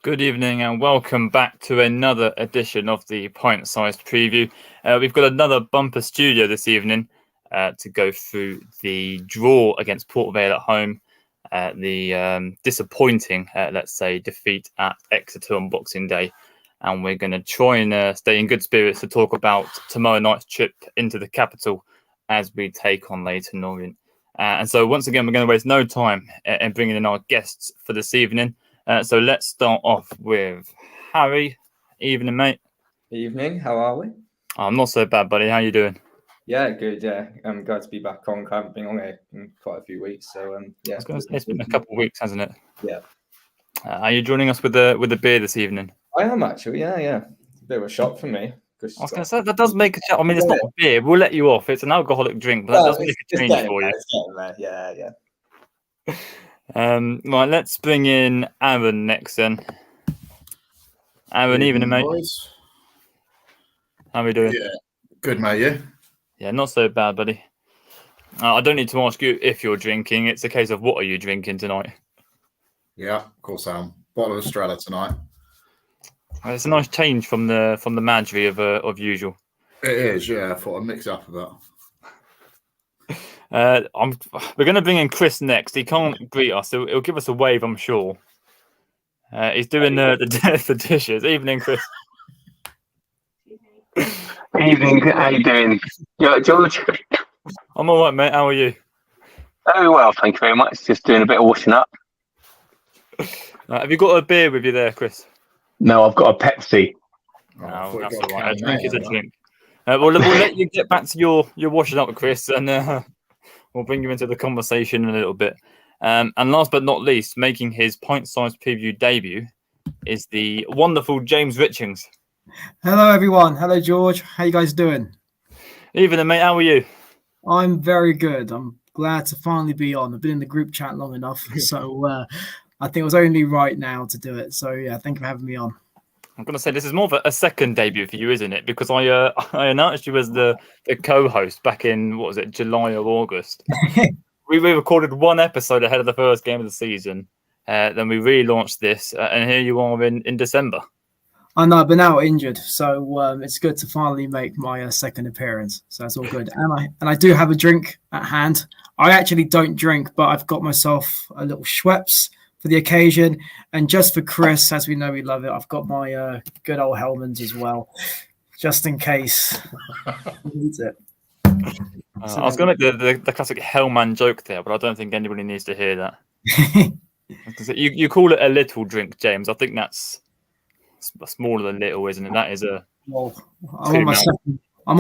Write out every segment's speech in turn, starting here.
Good evening and welcome back to another edition of the Pint-Sized Preview. We've got another bumper studio this evening to go through the draw against Port Vale at home, the disappointing, let's say, defeat at Exeter on Boxing Day. And we're going to try and stay in good spirits to talk about tomorrow night's trip into the capital as we take on Leyton Orient. And so once again, we're going to waste no time in bringing in our guests for this evening. So let's start off with Harry. Evening, mate. Evening. How are we? I'm not so bad, buddy. How you doing? Yeah, good. Yeah, I'm glad to be back on. I haven't been on here in quite a few weeks, so yeah. I was going to say it's been a couple of weeks, hasn't it? Yeah. Are you joining us with the beer this evening? I am actually. Yeah. It's a bit of a shock for me. I was going to say that does make a change. I mean, it's not a beer. We'll let you off. It's an alcoholic drink, but that does make a change for you. It's getting there. Yeah. Right, let's bring in Aaron next then. Aaron, evening, mate. Boys. How are we doing? Yeah, good, mate. Yeah. Yeah, not so bad, buddy. I don't need to ask you if you're drinking. It's a case of what are you drinking tonight? Yeah, of course I am. Bottle of Estrella tonight. It's a nice change from the Madry of usual. It is, yeah. I thought I'd mix it up a bit. We're going to bring in Chris next. He can't greet us. He'll give us a wave, I'm sure. He's doing the dishes. Evening, Chris. Evening. How you doing? Yeah, George. I'm all right, mate. How are you? Very well, thank you very much. Just doing a bit of washing up. Have you got a beer with you there, Chris? No, I've got a Pepsi. No, that's all right. A drink is a drink. We'll let you get back to your washing up, Chris, and we'll bring you into the conversation in a little bit. And last but not least, making his pint-sized preview debut is the wonderful James Richings. Hello, everyone. Hello, George. How you guys doing? Evening, mate. How are you? I'm very good. I'm glad to finally be on. I've been in the group chat long enough, so I think it was only right now to do it. So, yeah, thank you for having me on. I'm going to say this is more of a second debut for you, isn't it? Because I announced you as the co-host back in, what was it, July or August. We recorded one episode ahead of the first game of the season. Then we relaunched this, and here you are in December. I know I've been out injured, so it's good to finally make my second appearance. So that's all good. And I do have a drink at hand. I actually don't drink, but I've got myself a little Schweppes for the occasion, and just for Chris, as we know we love it, I've got my good old Hellmann's as well, just in case he needs it. I was going to make the classic Hellman joke there, but I don't think anybody needs to hear that. You call it a little drink, James. I think that's smaller than little, isn't it? That is a. Well, I'm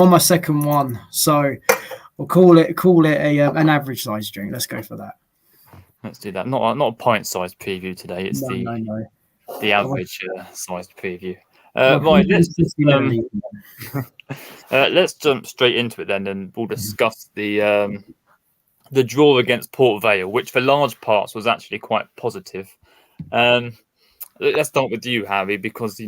on my second one, so we'll call it an average size drink. Let's go for that. Let's do that. Not a pint-sized preview today. It's the average sized preview. Right, let's jump straight into it then, and we'll discuss the draw against Port Vale, which for large parts was actually quite positive. Let's start with you, Harry, because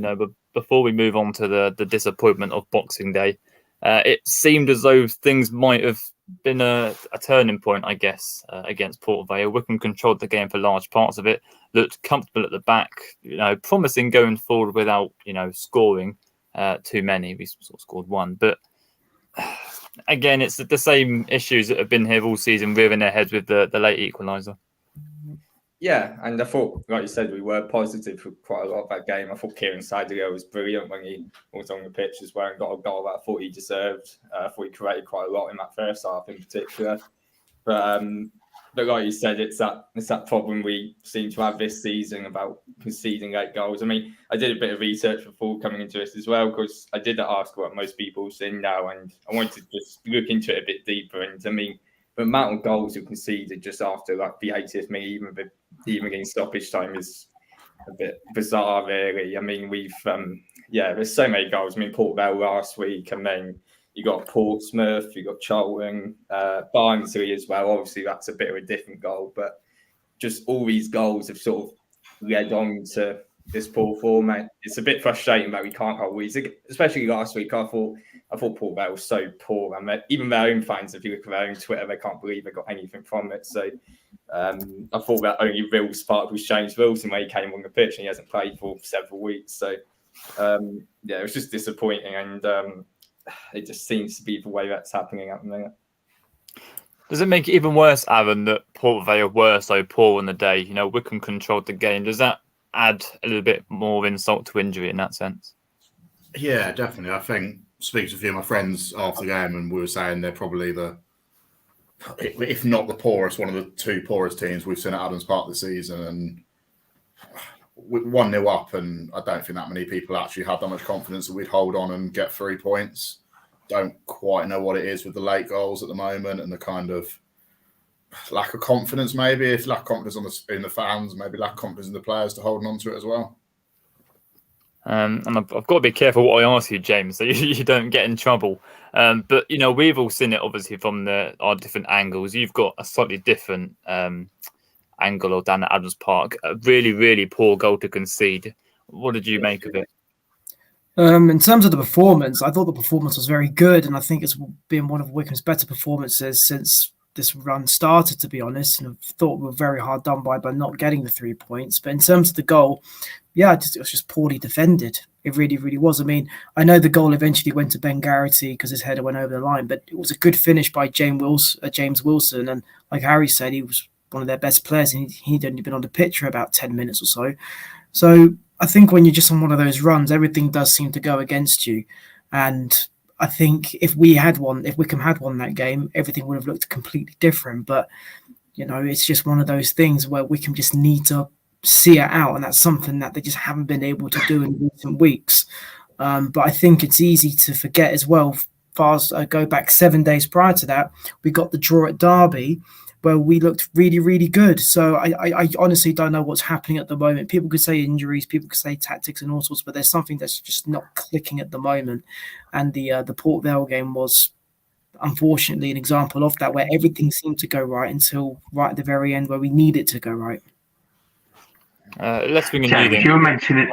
before we move on to the disappointment of Boxing Day, it seemed as though things might have been a turning point, I guess, against Port Vale. Wycombe controlled the game for large parts of it, looked comfortable at the back, promising going forward without, scoring too many. We sort of scored one, but again, it's the same issues that have been here all season, rearing their heads with the late equaliser. Yeah, and I thought, like you said, we were positive for quite a lot of that game. I thought Kieran Sidigo was brilliant when he was on the pitch as well and got a goal that I thought he deserved. I thought he created quite a lot in that first half in particular. But like you said, it's that problem we seem to have this season about conceding late goals. I mean, I did a bit of research before coming into this as well, because I did ask what most people are seeing now, and I wanted to just look into it a bit deeper. And I mean, the amount of goals we conceded just after like the 80th minute, even against stoppage time, is a bit bizarre, really. I mean, we've there's so many goals. I mean, Port Vale last week, and then you got Portsmouth, you got Charlton, Barnsley as well. Obviously, that's a bit of a different goal, but just all these goals have sort of led on to this poor form. It's a bit frustrating that we can't hold leads, especially last week. I thought Port Vale was so poor, and even their own fans, if you look at their own Twitter, they can't believe they got anything from it. So I thought that only real spark was James Wilson when he came on the pitch, and he hasn't played for several weeks. So, it was just disappointing, and it just seems to be the way that's happening at the minute. Does it make it even worse, Aaron, that Port Vale were so poor on the day? You know, Wycombe controlled the game. Does that add a little bit more insult to injury in that sense? Yeah, definitely. I think speaking to a few of my friends after the game, and we were saying they're probably if not the poorest, one of the two poorest teams we've seen at Adams Park this season. And 1-0 up, and I don't think that many people actually had that much confidence that we'd hold on and get 3 points. Don't quite know what it is with the late goals at the moment and the kind of lack of confidence, maybe. If lack of confidence in the fans, maybe lack of confidence in the players to holding on to it as well. And I've got to be careful what I ask you, James, so you don't get in trouble. But, you know, we've all seen it, obviously, from our different angles. You've got a slightly different angle or down at Adams Park. A really, really poor goal to concede. What did you make of it? In terms of the performance, I thought the performance was very good, and I think it's been one of Wycombe's better performances since this run started, to be honest. And I thought we were very hard done by not getting the 3 points. But in terms of the goal, it was just poorly defended. It really, really was. I mean, I know the goal eventually went to Ben Garrity because his header went over the line, but it was a good finish by James Wilson. And like Harry said, he was one of their best players, and he'd only been on the pitch for about 10 minutes or so. So I think when you're just on one of those runs, everything does seem to go against you. And I think if Wycombe had won that game, everything would have looked completely different. But, you know, it's just one of those things where Wycombe just need to see it out. And that's something that they just haven't been able to do in recent weeks. But I think it's easy to forget as well. Go back 7 days prior to that, we got the draw at Derby, where we looked really, really good. So I honestly don't know what's happening at the moment. People could say injuries, people could say tactics and all sorts, but there's something that's just not clicking at the moment. And the Port Vale game was, unfortunately, an example of that, where everything seemed to go right until right at the very end where we need it to go right. Let's bring in James, you were mentioning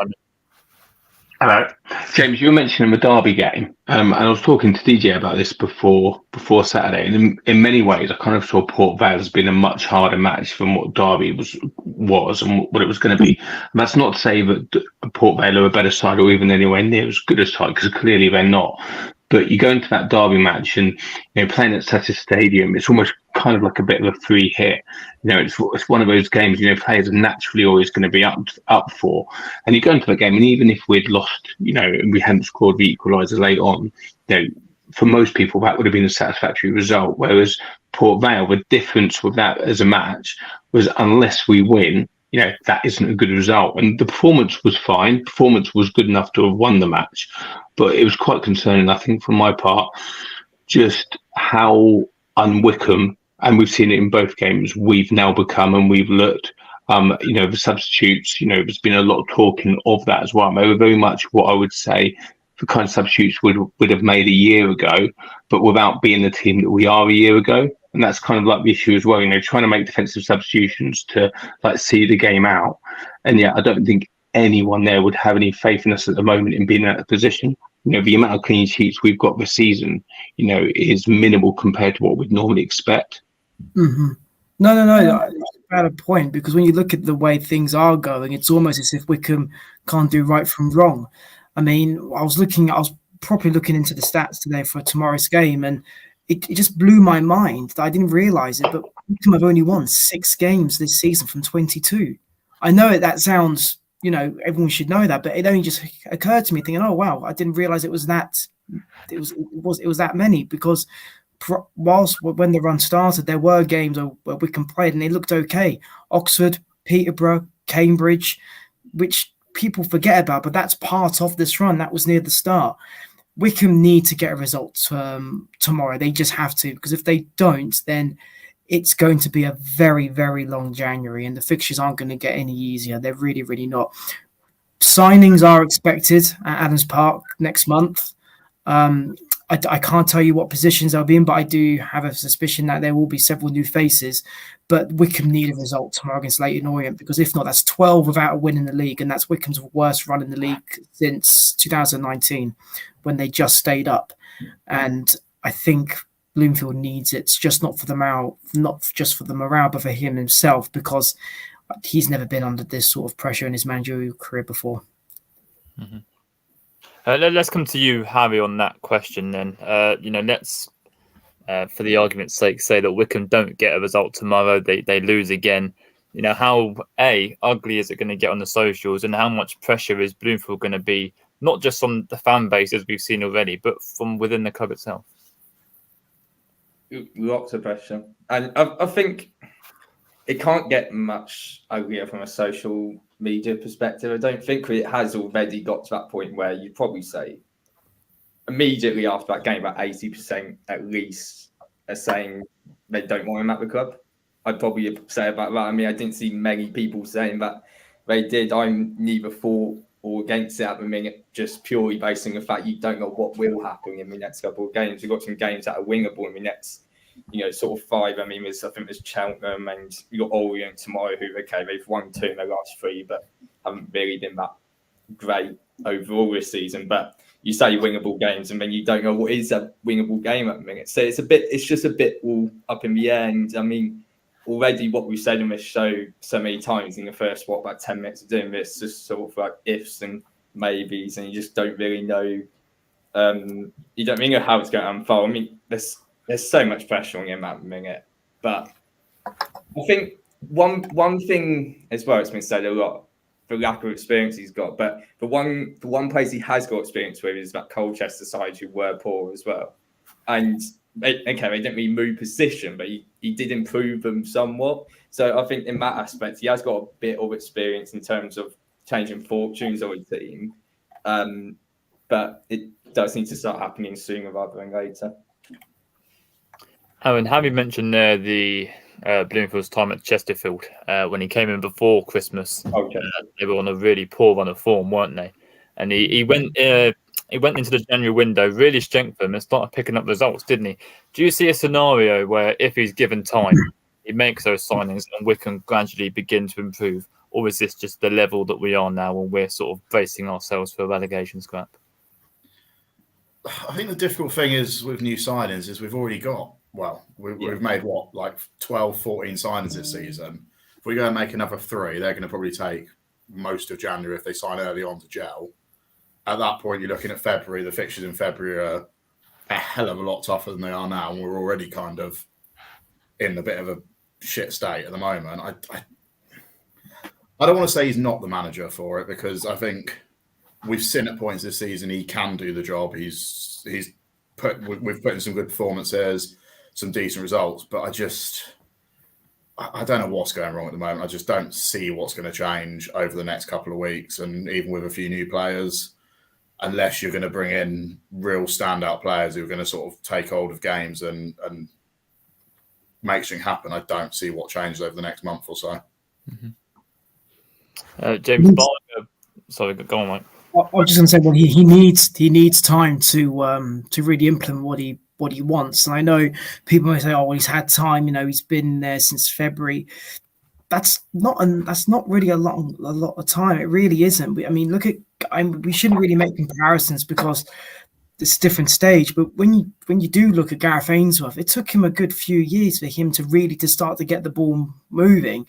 Hello, James. You were mentioning the Derby game, and I was talking to DJ about this before Saturday. And in many ways, I kind of saw Port Vale as being a much harder match than what Derby was and what it was going to be. And that's not to say that Port Vale are a better side or even anywhere near as good a side, because clearly they're not. But you go into that Derby match, and playing at such a stadium, it's almost kind of like a bit of a free hit. It's one of those games players are naturally always going to be up for. And you go into the game, and even if we'd lost, and we hadn't scored the equaliser late on, for most people that would have been a satisfactory result. Whereas Port Vale, the difference with that as a match was, unless we win, that isn't a good result. And the performance was fine. Performance was good enough to have won the match. But it was quite concerning, I think, from my part, just how un-Wycombe, and we've seen it in both games, we've now become, and we've looked. The substitutes, there's been a lot of talking of that as well. They were very much what I would say the kind of substitutes would have made a year ago, but without being the team that we are a year ago. And that's kind of like the issue as well, trying to make defensive substitutions to see the game out. And I don't think anyone there would have any faith in us at the moment in being in that position. The amount of clean sheets we've got this season, is minimal compared to what we'd normally expect. Mm-hmm. No. That's a valid point, because when you look at the way things are going, it's almost as if Wycombe can't do right from wrong. I mean, I was properly looking into the stats today for tomorrow's game, and it just blew my mind that I didn't realise it, but Wycombe have only won 6 games this season from 22. I know that sounds, everyone should know that, but it only just occurred to me thinking, oh wow, I didn't realise it was that that many, because when the run started, there were games where Wycombe played and they looked okay. Oxford, Peterborough, Cambridge, which people forget about, but that's part of this run. That was near the start. Wycombe need to get a result tomorrow. They just have to, because if they don't, then it's going to be a very, very long January, and the fixtures aren't going to get any easier. They're really, really not. Signings are expected at Adams Park next month. I can't tell you what positions they'll be in, but I do have a suspicion that there will be several new faces. But Wycombe need a result tomorrow against Leyton Orient, because if not, that's 12 without a win in the league, and that's Wycombe's worst run in the league since 2019, when they just stayed up. And I think Bloomfield needs. It's just not for the morale, not just for the morale, but for him himself, because he's never been under this sort of pressure in his managerial career before. Mm-hmm. Let's come to you, Harry, on that question then. Let's, for the argument's sake, say that Wycombe don't get a result tomorrow, they lose again. How ugly is it going to get on the socials, and how much pressure is Bloomfield going to be, not just on the fan base as we've seen already, but from within the club itself? Lots of pressure, and I think it can't get much uglier from a social media perspective. I don't think it has already got to that point where you'd probably say immediately after that game about 80% at least are saying they don't want him at the club. I'd probably say about that. I mean, I didn't see many people saying that they did. I'm neither for or against it at the minute, just purely based on the fact you don't know what will happen in the next couple of games. We've got some games that are winnable in the next, sort of 5. I mean, I think there's Cheltenham and you got Orient tomorrow, who, they've won 2 in their last 3, but haven't really been that great overall this season. But you say winnable games, and then you don't know what is a winnable game at the minute. So it's just a bit all up in the air. And I mean, already what we've said in this show so many times in the first, about 10 minutes of doing this, just sort of like ifs and maybes, and you just don't really know. You don't really know how it's going to unfold. I mean, there's so much pressure on him at the minute. But I think one thing as well, it's been said a lot, the lack of experience he's got. But the one place he has got experience with is that Colchester side, who were poor as well. And they didn't really move position, but he did improve them somewhat. So I think in that aspect, he has got a bit of experience in terms of changing fortunes of a team. But it does need to start happening sooner rather than later. And Harry mentioned there the Bloomfield's time at Chesterfield when he came in before Christmas. Okay. They were on a really poor run of form, weren't they? And he went into the January window really strengthened and started picking up results, didn't he? Do you see a scenario where if he's given time, he makes those signings and Wycombe gradually begin to improve? Or is this just the level that we are now when we're sort of bracing ourselves for a relegation scrap? I think the difficult thing is with new signings is we've already got, we've made 12, 14 signings this season. If we go and make another 3, they're going to probably take most of January if they sign early on to gel. At that point, you're looking at February. The fixtures in February are a hell of a lot tougher than they are now, and we're already kind of in a bit of a shit state at the moment. I don't want to say he's not the manager for it, because I think we've seen at points this season he can do the job. We've put in some good performances, some decent results, but I don't know what's going wrong at the moment. I just don't see what's going to change over the next couple of weeks, and even with a few new players, unless you're going to bring in real standout players who are going to sort of take hold of games and make something happen, I don't see what changes over the next month or so. Mm-hmm. James Barker, sorry, go on, Mike. I was just going to say, well, he needs time to really implement what he wants. And I know people may say, "Oh, well, he's had time. He's been there since February." That's not really a lot of time. It really isn't. I mean, we shouldn't really make comparisons because it's a different stage. But when you do look at Gareth Ainsworth, it took him a good few years for him to start to get the ball moving,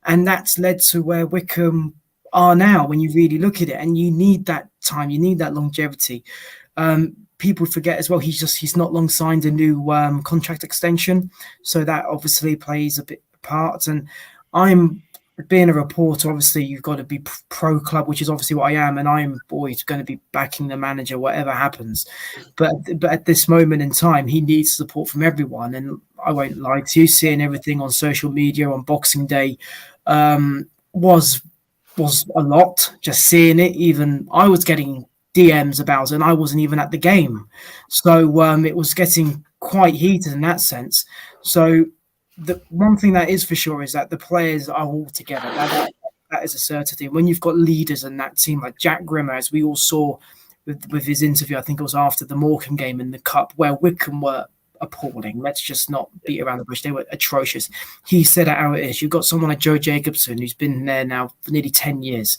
and that's led to where Wycombe are now. When you really look at it, and you need that time, you need that longevity. People forget as well, he's not long signed a new contract extension, so that obviously plays a bit part. And I'm being a reporter, obviously you've got to be pro club, which is obviously what I am, and I'm always going to be backing the manager whatever happens. But at this moment in time, he needs support from everyone, and I won't lie to you, seeing everything on social media on Boxing Day was a lot. Just seeing it, even I was getting DMs about it, and I wasn't even at the game, so it was getting quite heated in that sense. So the one thing that is for sure is that the players are all together. That is a certainty. When you've got leaders in that team like Jack Grimmer, as we all saw with his interview, I think it was after the Morecambe game in the Cup, where Wycombe were appalling. Let's just not beat around the bush. They were atrocious. He said it how it is. You've got someone like Joe Jacobson, who's been there now for nearly 10 years.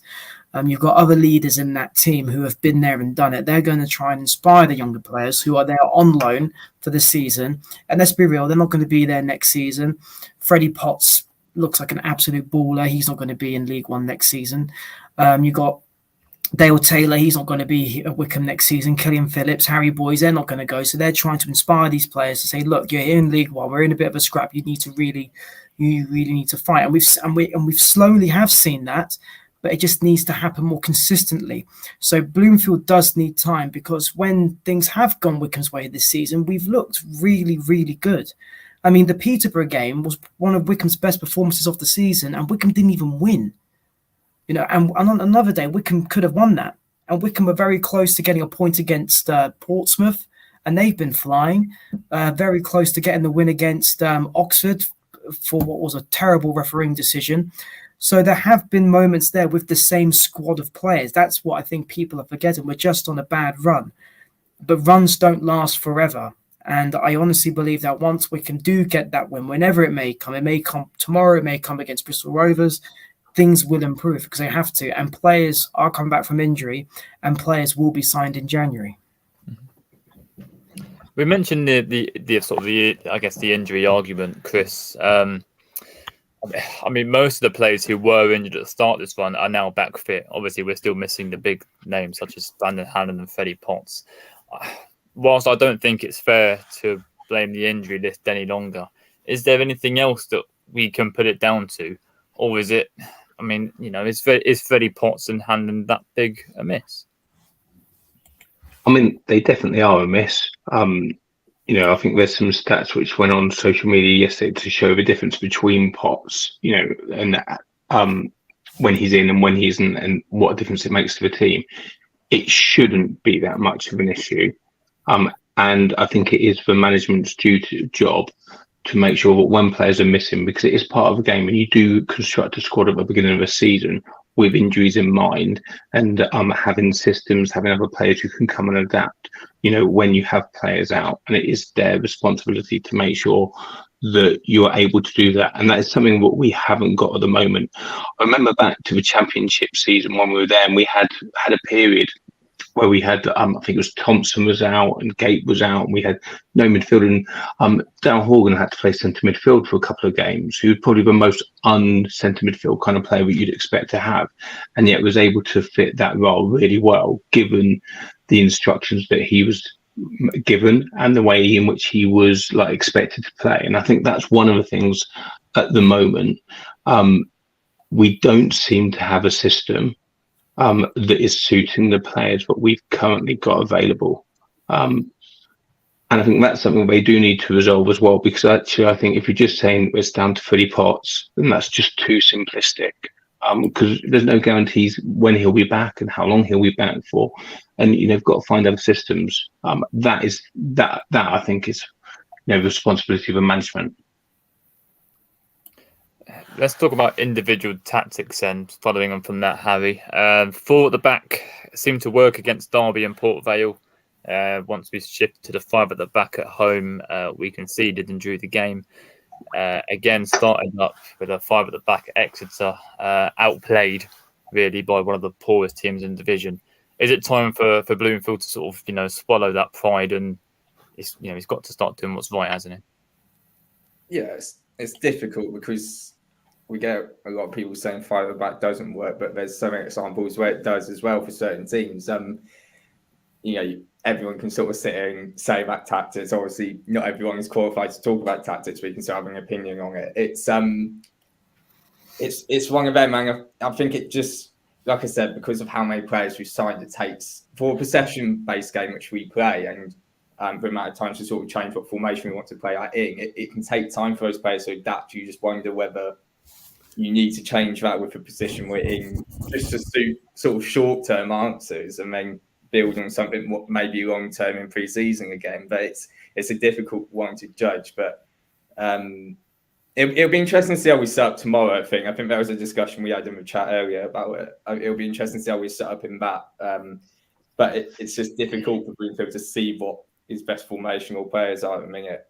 You've got other leaders in that team who have been there and done it. They're going to try and inspire the younger players who are there on loan for the season. And let's be real, they're not going to be there next season. Freddie Potts looks like an absolute baller. He's not going to be in League One next season. You've got Dale Taylor, he's not going to be at Wycombe next season. Killian Phillips, Harry Boys, they're not going to go. So they're trying to inspire these players to say, look, you're here in League One. We're in a bit of a scrap. You really need to fight. And we've slowly have seen that, but it just needs to happen more consistently. So Bloomfield does need time, because when things have gone Wycombe's way this season, we've looked really, really good. I mean, the Peterborough game was one of Wycombe's best performances of the season, and Wycombe didn't even win. You know, and on another day, Wycombe could have won that. And Wycombe were very close to getting a point against Portsmouth, and they've been flying. Very close to getting the win against Oxford for what was a terrible refereeing decision. So there have been moments there with the same squad of players. That's what I think people are forgetting. We're just on a bad run. But runs don't last forever. And I honestly believe that once Wycombe do get that win, whenever it may come tomorrow, it may come against Bristol Rovers, things will improve because they have to. And players are coming back from injury, and players will be signed in January. We mentioned the sort of the injury argument, Chris. I mean, most of the players who were injured at the start of this run are now back fit. Obviously, we're still missing the big names such as Brandon Hannon and Freddie Potts. Whilst I don't think it's fair to blame the injury list any longer, is there anything else that we can put it down to? Or is it, I mean, you know, is Freddie Potts and Hannon that big a miss? I mean, they definitely are a miss. You know, I think there's some stats which went on social media yesterday to show the difference between Potts, you know, and when he's in and when he isn't, and what a difference it makes to the team. It shouldn't be that much of an issue. And I think it is the management's job to make sure that when players are missing, because it is part of the game, and you do construct a squad at the beginning of a season with injuries in mind, and having systems, having other players who can come and adapt, you know, when you have players out, and it is their responsibility to make sure that you are able to do that. And that is something that we haven't got at the moment. I remember back to the championship season when we were there, and we had a period where we had, I think it was Thompson was out and Gate was out, and we had no midfield, and Darryl Horgan had to play centre midfield for a couple of games, who was probably the most un-centre midfield kind of player that you'd expect to have, and yet was able to fit that role really well, given the instructions that he was given and the way in which he was like expected to play. And I think that's one of the things at the moment. We don't seem to have a system that is suiting the players that we've currently got available. And I think that's something they do need to resolve as well, because actually I think if you're just saying it's down to Freddie Potts, then that's just too simplistic, because there's no guarantees when he'll be back and how long he'll be back for. And, you know, you've got to find other systems. That I think is, you know, the responsibility of the management. Let's talk about individual tactics and following on from that, Harry. Four at the back seemed to work against Derby and Port Vale. Once we shifted to the five at the back at home, we conceded and drew the game. Again, starting up with a five at the back at Exeter, outplayed really by one of the poorest teams in the division. Is it time for Bloomfield to sort of, you know, swallow that pride, and he's got to start doing what's right, hasn't he? Yeah, it's difficult because we get a lot of people saying five at the back doesn't work, but there's so many examples where it does as well for certain teams. You know, everyone can sort of sit here and say about tactics. Obviously, not everyone is qualified to talk about tactics, but you can still have an opinion on it. It's one of them, and I think it just, like I said, because of how many players we've signed, it takes, for a possession-based game which we play, and the amount of times to sort of change what formation we want to play out in, it can take time for those players to adapt. You just wonder whether you need to change that with the position we're in, just to suit sort of short-term answers, and then build on something maybe long-term in pre-season again. But it's a difficult one to judge. But it'll be interesting to see how we set up tomorrow. I think there was a discussion we had in the chat earlier about it. It'll be interesting to see how we set up in that. But it's just difficult for Bloomfield to see what his best formational players are at the minute.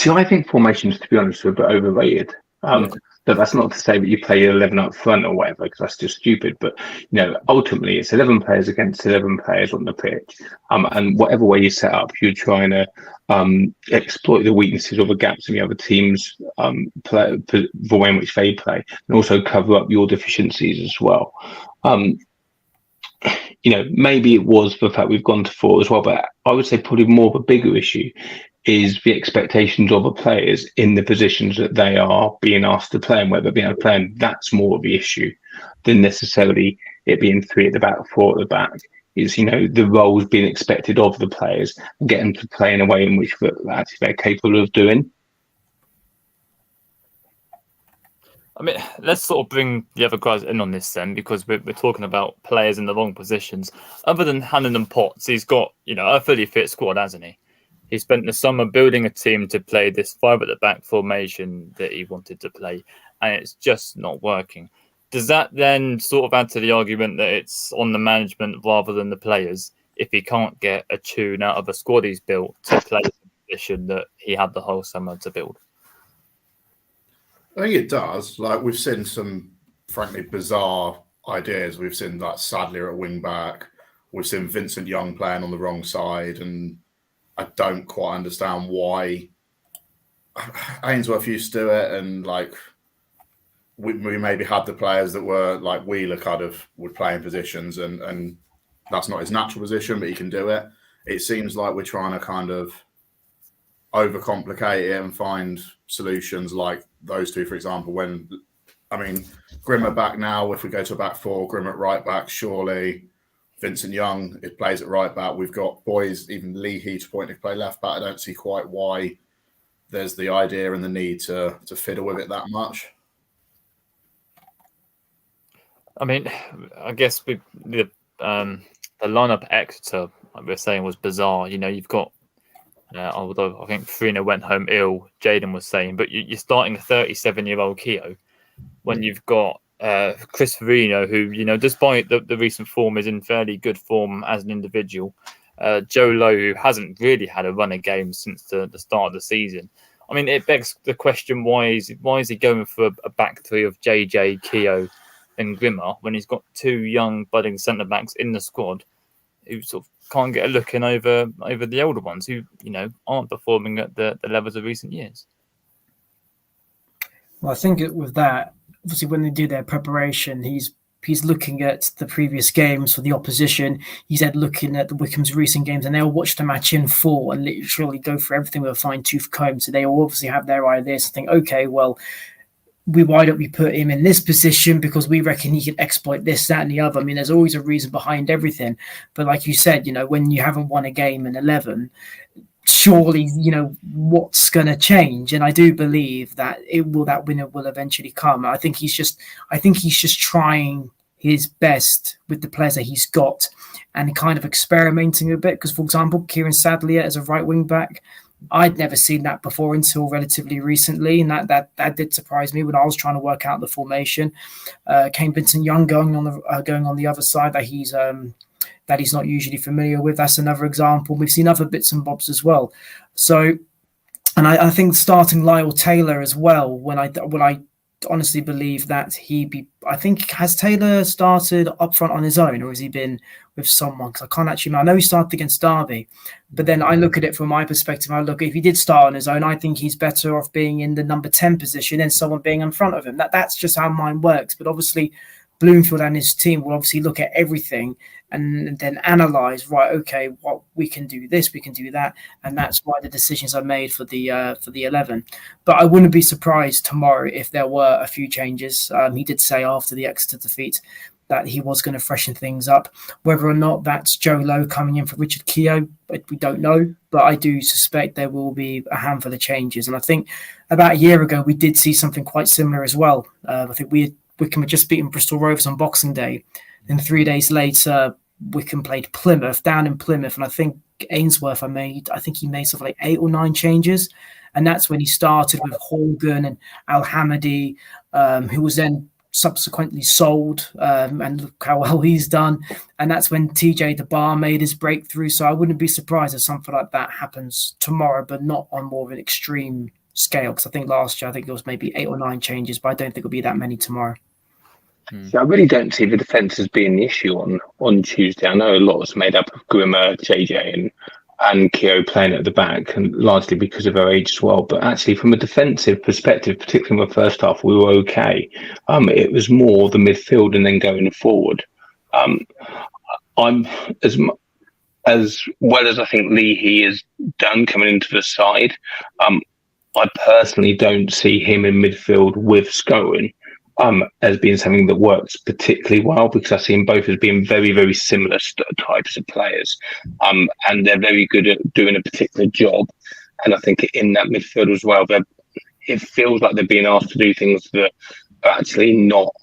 I think formations, to be honest, are a bit overrated. But that's not to say that you play 11 up front or whatever, because that's just stupid. But ultimately, it's 11 players against 11 players on the pitch, and whatever way you set up, you're trying to exploit the weaknesses or the gaps in the other teams' play, the way in which they play, and also cover up your deficiencies as well. Maybe it was the fact we've gone to 4 as well, but I would say probably more of a bigger issue is the expectations of the players in the positions that they are being asked to play and whether being able to play. And that's more of the issue than necessarily it being 3 at the back, 4 at the back. Is, the roles being expected of the players and getting to play in a way in which actually they're capable of doing. I mean, let's sort of bring the other guys in on this then, because we're talking about players in the wrong positions. Other than Hannon and Potts, he's got, a fully fit squad, hasn't he? He spent the summer building a team to play this 5 at the back formation that he wanted to play, and it's just not working. Does that then sort of add to the argument that it's on the management rather than the players if he can't get a tune out of a squad he's built to play the position that he had the whole summer to build? I think it does. Like, we've seen some, frankly, bizarre ideas. We've seen like Sadlier at wing back. We've seen Vincent Young playing on the wrong side, and I don't quite understand why Ainsworth used to do it, and like we maybe had the players that were like Wheeler kind of would play in positions, and that's not his natural position, but he can do it. It seems like we're trying to kind of overcomplicate it and find solutions like those two, for example. Grimm back now. If we go to a back 4, Grimm at right back, surely Vincent Young, it plays at right back. We've got boys, even Lee Heath pointing to play left back. I don't see quite why there's the idea and the need to fiddle with it that much. I mean, I guess the lineup at Exeter, like we were saying, was bizarre. You've got, although I think Farina went home ill, Jaden was saying, but you're starting a 37-year-old Keogh when you've got Chris Farina, who, despite the recent form, is in fairly good form as an individual. Joe Lowe, who hasn't really had a run of games since the start of the season. I mean, it begs the question, why is he going for a back 3 of JJ, Keogh and Grimmer when he's got 2 young budding centre-backs in the squad who sort of can't get a look in over the older ones who, aren't performing at the levels of recent years? Well, I think with that, obviously, when they do their preparation, he's looking at the previous games for the opposition. He's looking at the Wycombe's recent games, and they'll watch the match in full and literally go for everything with a fine-tooth comb. So they will obviously have their ideas and think, okay, well, why don't we put him in this position because we reckon he can exploit this, that, and the other. I mean, there's always a reason behind everything. But like you said, when you haven't won a game in 11, surely, what's going to change? And I do believe that that winner will eventually come. I think he's just trying his best with the players that he's got and kind of experimenting a bit. Because, for example, Kieran Sadlier as a right wing back, I'd never seen that before until relatively recently, and that did surprise me when I was trying to work out the formation. Kane Vincent Young going on the other side that he's not usually familiar with. That's another example. We've seen other bits and bobs as well. So, and I think starting Lyle Taylor as well. When I honestly believe that has Taylor started up front on his own, or has he been with someone? Because I can't actually. I know he started against Derby, but then I look at it from my perspective. If he did start on his own, I think he's better off being in the number 10 position and someone being in front of him. That's just how mine works. But obviously, Bloomfield and his team will obviously look at everything and then analyze, right, okay, what we can do this, we can do that, and that's why the decisions are made for the 11. But I wouldn't be surprised tomorrow if there were a few changes. He did say after the Exeter defeat that he was going to freshen things up. Whether or not that's Joe Lowe coming in for Richard Keogh, we don't know, but I do suspect there will be a handful of changes. And I think about a year ago we did see something quite similar as well. I think Wycombe had just beaten Bristol Rovers on Boxing Day. Then 3 days later, Wycombe played Plymouth, down in Plymouth. And I think Ainsworth, he made something like 8 or 9 changes. And that's when he started with Horgan and Al-Hamadi, who was then subsequently sold. And look how well he's done. And that's when TJ DeBar made his breakthrough. So I wouldn't be surprised if something like that happens tomorrow, but not on more of an extreme scale, because I think last year, I think it was maybe 8 or 9 changes, but I don't think it'll be that many tomorrow. I really don't see the defence as being the issue on Tuesday. I know a lot was made up of Grimmer, JJ, and Keogh playing at the back, and largely because of our age as well. But actually, from a defensive perspective, particularly in the first half, we were okay. It was more the midfield and then going forward. I'm as well as I think Leahy has done coming into the side. I personally don't see him in midfield with Scowen as being something that works particularly well, because I see them both as being very, very similar types of players, and they're very good at doing a particular job. And I think in that midfield as well, it feels like they're being asked to do things that are actually not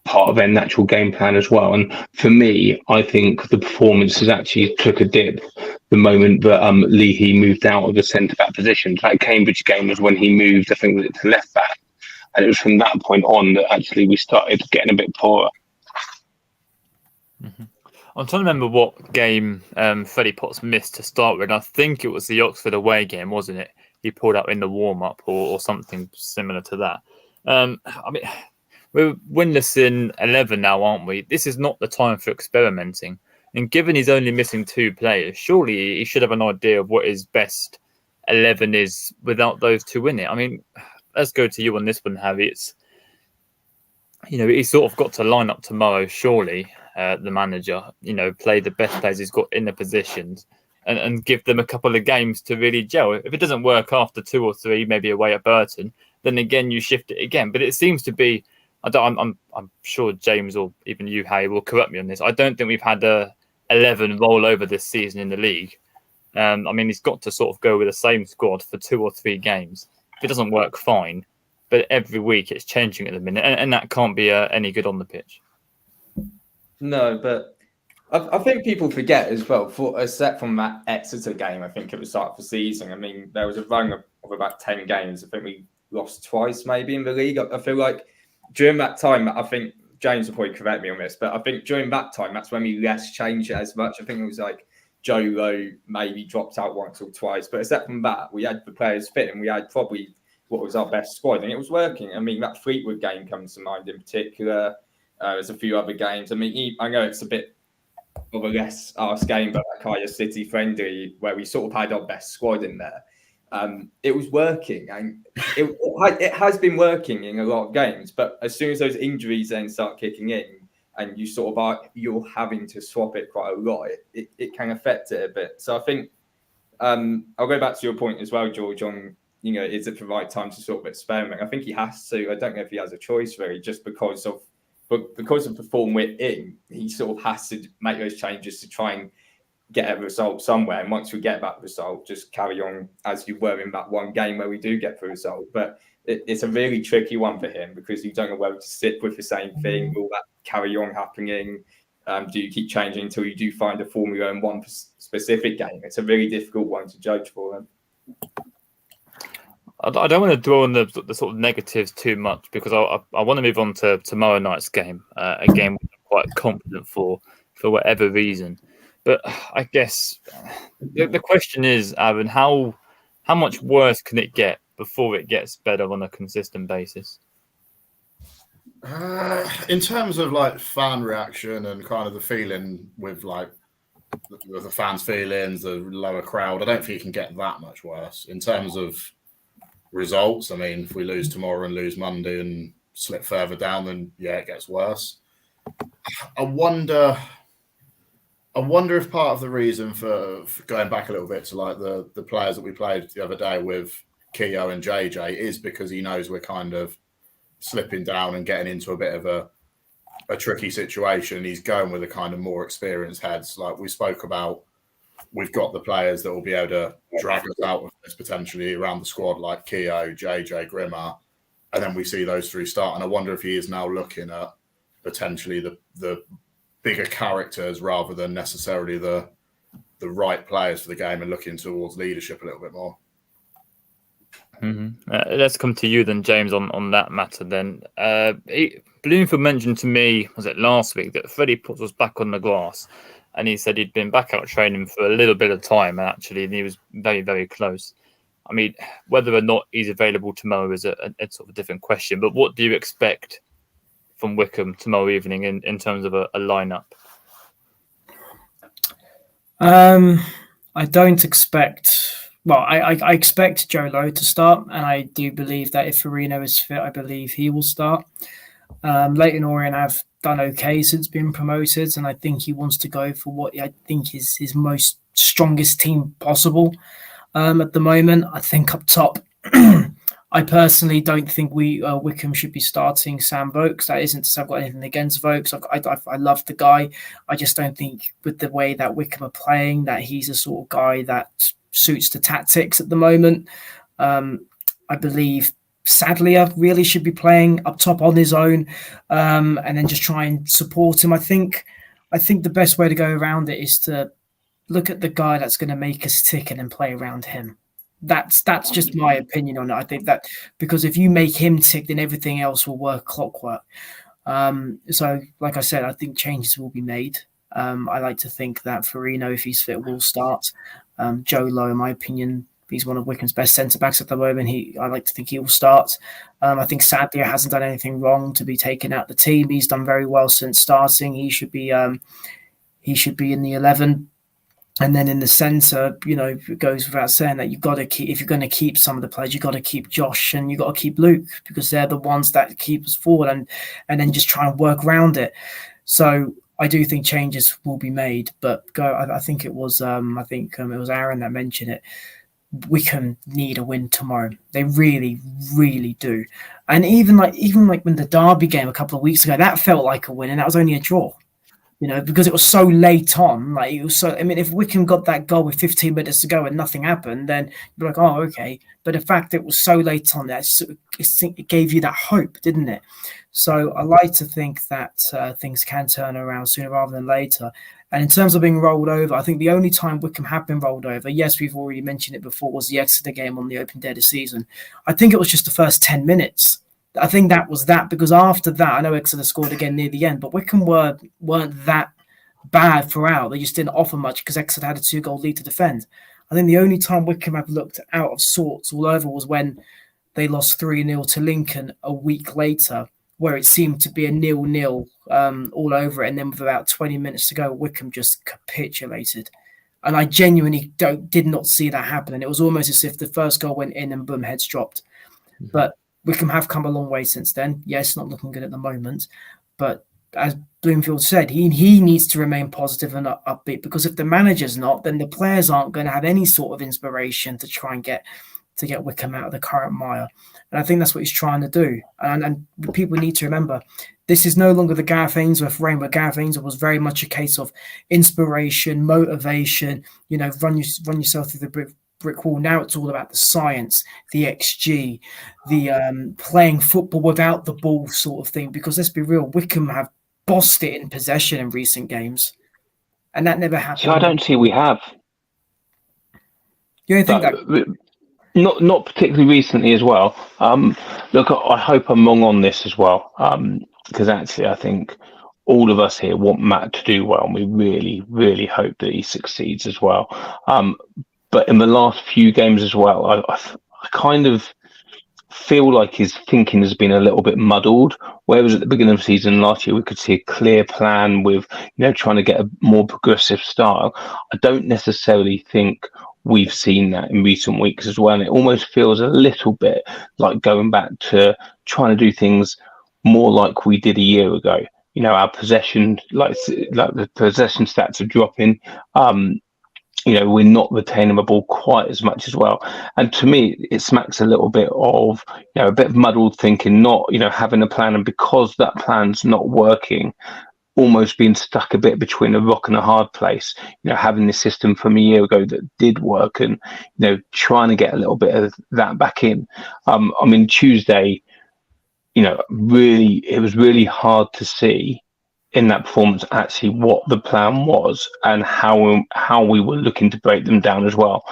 part of their natural game plan as well. And for me, I think the performances actually took a dip the moment that Leahy moved out of the centre-back position. That Cambridge game was when he moved, I think, to left back. And it was from that point on that actually we started getting a bit poorer. Mm-hmm. I'm trying to remember what game Freddie Potts missed to start with. I think it was the Oxford away game, wasn't it? He pulled out in the warm-up or something similar to that. I mean, we're winless in 11 now, aren't we? This is not the time for experimenting. And given he's only missing 2 players, surely he should have an idea of what his best 11 is without those 2 in it. I mean, let's go to you on this one, Harry. It's, he's sort of got to line up tomorrow, surely, the manager, play the best players he's got in the positions and give them a couple of games to really gel. If it doesn't work after 2 or 3, maybe away at Burton, then again, you shift it again. But it seems to be, I'm sure James or even you, Harry, will correct me on this. I don't think we've had a 11 roll over this season in the league. I mean, he's got to sort of go with the same squad for 2 or 3 games. If it doesn't work, fine. But every week it's changing at the minute, and that can't be any good on the pitch. No, but I think people forget as well, for except from that Exeter game, I think at the start of the season, I mean, there was a run of about 10 games. I think we lost twice maybe in the league. I feel like during that time, I think James will probably correct me on this, but I think during that time, that's when we less changed it as much. I think it was like Joe Lowe maybe dropped out once or twice, but except from that, we had the players fit and we had probably what was our best squad, and it was working. I mean, that Fleetwood game comes to mind in particular. There's a few other games. I mean, I know it's a bit of a less arse game, but that Cardiff City friendly where we sort of had our best squad in there. It was working, and it has been working in a lot of games. But as soon as those injuries then start kicking in, and you sort of you're having to swap it quite a lot, it can affect it a bit. So I think I'll go back to your point as well, George, on is it the right time to sort of experiment? I think he has to. I don't know if he has a choice really, just because of the form we're in. He sort of has to make those changes to try and get a result somewhere. And once we get that result, just carry on as you were in that one game where we do get the result. But it's a really tricky one for him because you don't know whether to stick with the same thing. Will that carry on happening? Do you keep changing until you do find a formula in one specific game? It's a really difficult one to judge for him. I don't want to dwell on the sort of negatives too much because I want to move on to tomorrow night's game, a game I'm quite confident for whatever reason. But I guess the question is, Aaron, how much worse can it get before it gets better on a consistent basis? In terms of like fan reaction and kind of the feeling with like the fans' feelings, the lower crowd, I don't think it can get that much worse. In terms of results, I mean, if we lose tomorrow and lose Monday and slip further down, then yeah, it gets worse. I wonder if part of the reason for going back a little bit to like the players that we played the other day with Keogh and JJ is because he knows we're kind of slipping down and getting into a bit of a tricky situation. He's going with a kind of more experienced heads. Like we spoke about, we've got the players that will be able to drag us out of this potentially around the squad, like Keogh, JJ, Grimmer, and then we see those 3 start. And I wonder if he is now looking at potentially the bigger characters rather than necessarily the right players for the game and looking towards leadership a little bit more. Mm-hmm. Let's come to you then, James, on that matter then. Bloomfield mentioned to me, was it last week, that Freddie Potts was back on the grass. And he said he'd been back out training for a little bit of time, actually, and he was very, very close. I mean, whether or not he's available tomorrow is a sort of a different question. But what do you expect from Wycombe tomorrow evening in terms of a lineup? I don't expect. Well, I expect Joe Lowe to start, and I do believe that if Firmino is fit, I believe he will start. Leyton Orient have done okay since being promoted, and I think he wants to go for what I think is his most strongest team possible. At the moment, I think up top, I personally don't think Wycombe should be starting Sam Vokes. That isn't to say I've got anything against Vokes. I love the guy. I just don't think with the way that Wycombe are playing that he's a sort of guy that suits the tactics at the moment. I believe Sadlier really should be playing up top on his own, and then just try and support him. I think the best way to go around it is to look at the guy that's going to make us tick and then play around him. That's just my opinion on it. I think that because if you make him tick, then everything else will work clockwork. So, like I said, I think changes will be made. I like to think that Firmino, if he's fit, will start. Joe Lowe, in my opinion, he's one of Wycombe's best centre-backs at the moment. I like to think he will start. I think Sadlier hasn't done anything wrong to be taken out the team. He's done very well since starting. He should be in the 11. And then in the centre, it goes without saying that you've got to keep, if you're going to keep some of the players, you've got to keep Josh and you've got to keep Luke because they're the ones that keep us forward and then just try and work around it. So I do think changes will be made, but I think it was Aaron that mentioned it. Wycombe need a win tomorrow. They really, really do. And even like when the Derby game a couple of weeks ago, that felt like a win and that was only a draw. Because it was so late on, if Wycombe got that goal with 15 minutes to go and nothing happened, then you'd be like, oh, okay. But the fact that it was so late on, it gave you that hope, didn't it? So I like to think that things can turn around sooner rather than later. And in terms of being rolled over, I think the only time Wycombe have been rolled over, yes, we've already mentioned it before, was the Exeter game on the open day of the season. I think it was just the first 10 minutes. I think that was that because after that, I know Exeter scored again near the end, but Wycombe weren't that bad throughout. They just didn't offer much because Exeter had a 2-goal lead to defend. I think the only time Wycombe have looked out of sorts all over was when they lost 3-0 to Lincoln a week later, where it seemed to be a 0-0 all over it. And then with about 20 minutes to go, Wycombe just capitulated. And I genuinely did not see that happen. And it was almost as if the first goal went in and boom, heads dropped. Mm-hmm. But Wycombe have come a long way since then. Yes, not looking good at the moment. But as Bloomfield said, he needs to remain positive and upbeat because if the manager's not, then the players aren't going to have any sort of inspiration to try and get Wycombe out of the current mire. And I think that's what he's trying to do. And people need to remember, this is no longer the Gareth Ainsworth reign, where Gareth Ainsworth was very much a case of inspiration, motivation, run yourself through the brick wall. Now it's all about the science, the XG, the playing football without the ball sort of thing. Because let's be real, Wycombe have bossed it in possession in recent games, and that never happened. So I don't see we have. You don't think that? Not particularly recently as well. Look, I hope I'm wrong on this as well, because actually I think all of us here want Matt to do well, and we really, really hope that he succeeds as well. But in the last few games as well, I kind of feel like his thinking has been a little bit muddled. Whereas at the beginning of the season last year, we could see a clear plan with, trying to get a more progressive style. I don't necessarily think we've seen that in recent weeks as well. And it almost feels a little bit like going back to trying to do things more like we did a year ago. Our possession, like the possession stats are dropping. We're not retaining the ball quite as much as well. And to me, it smacks a little bit of, a bit of muddled thinking, not, having a plan. And because that plan's not working, almost being stuck a bit between a rock and a hard place, having this system from a year ago that did work and, trying to get a little bit of that back in. Tuesday, it was really hard to see in that performance actually what the plan was and how we were looking to break them down as well.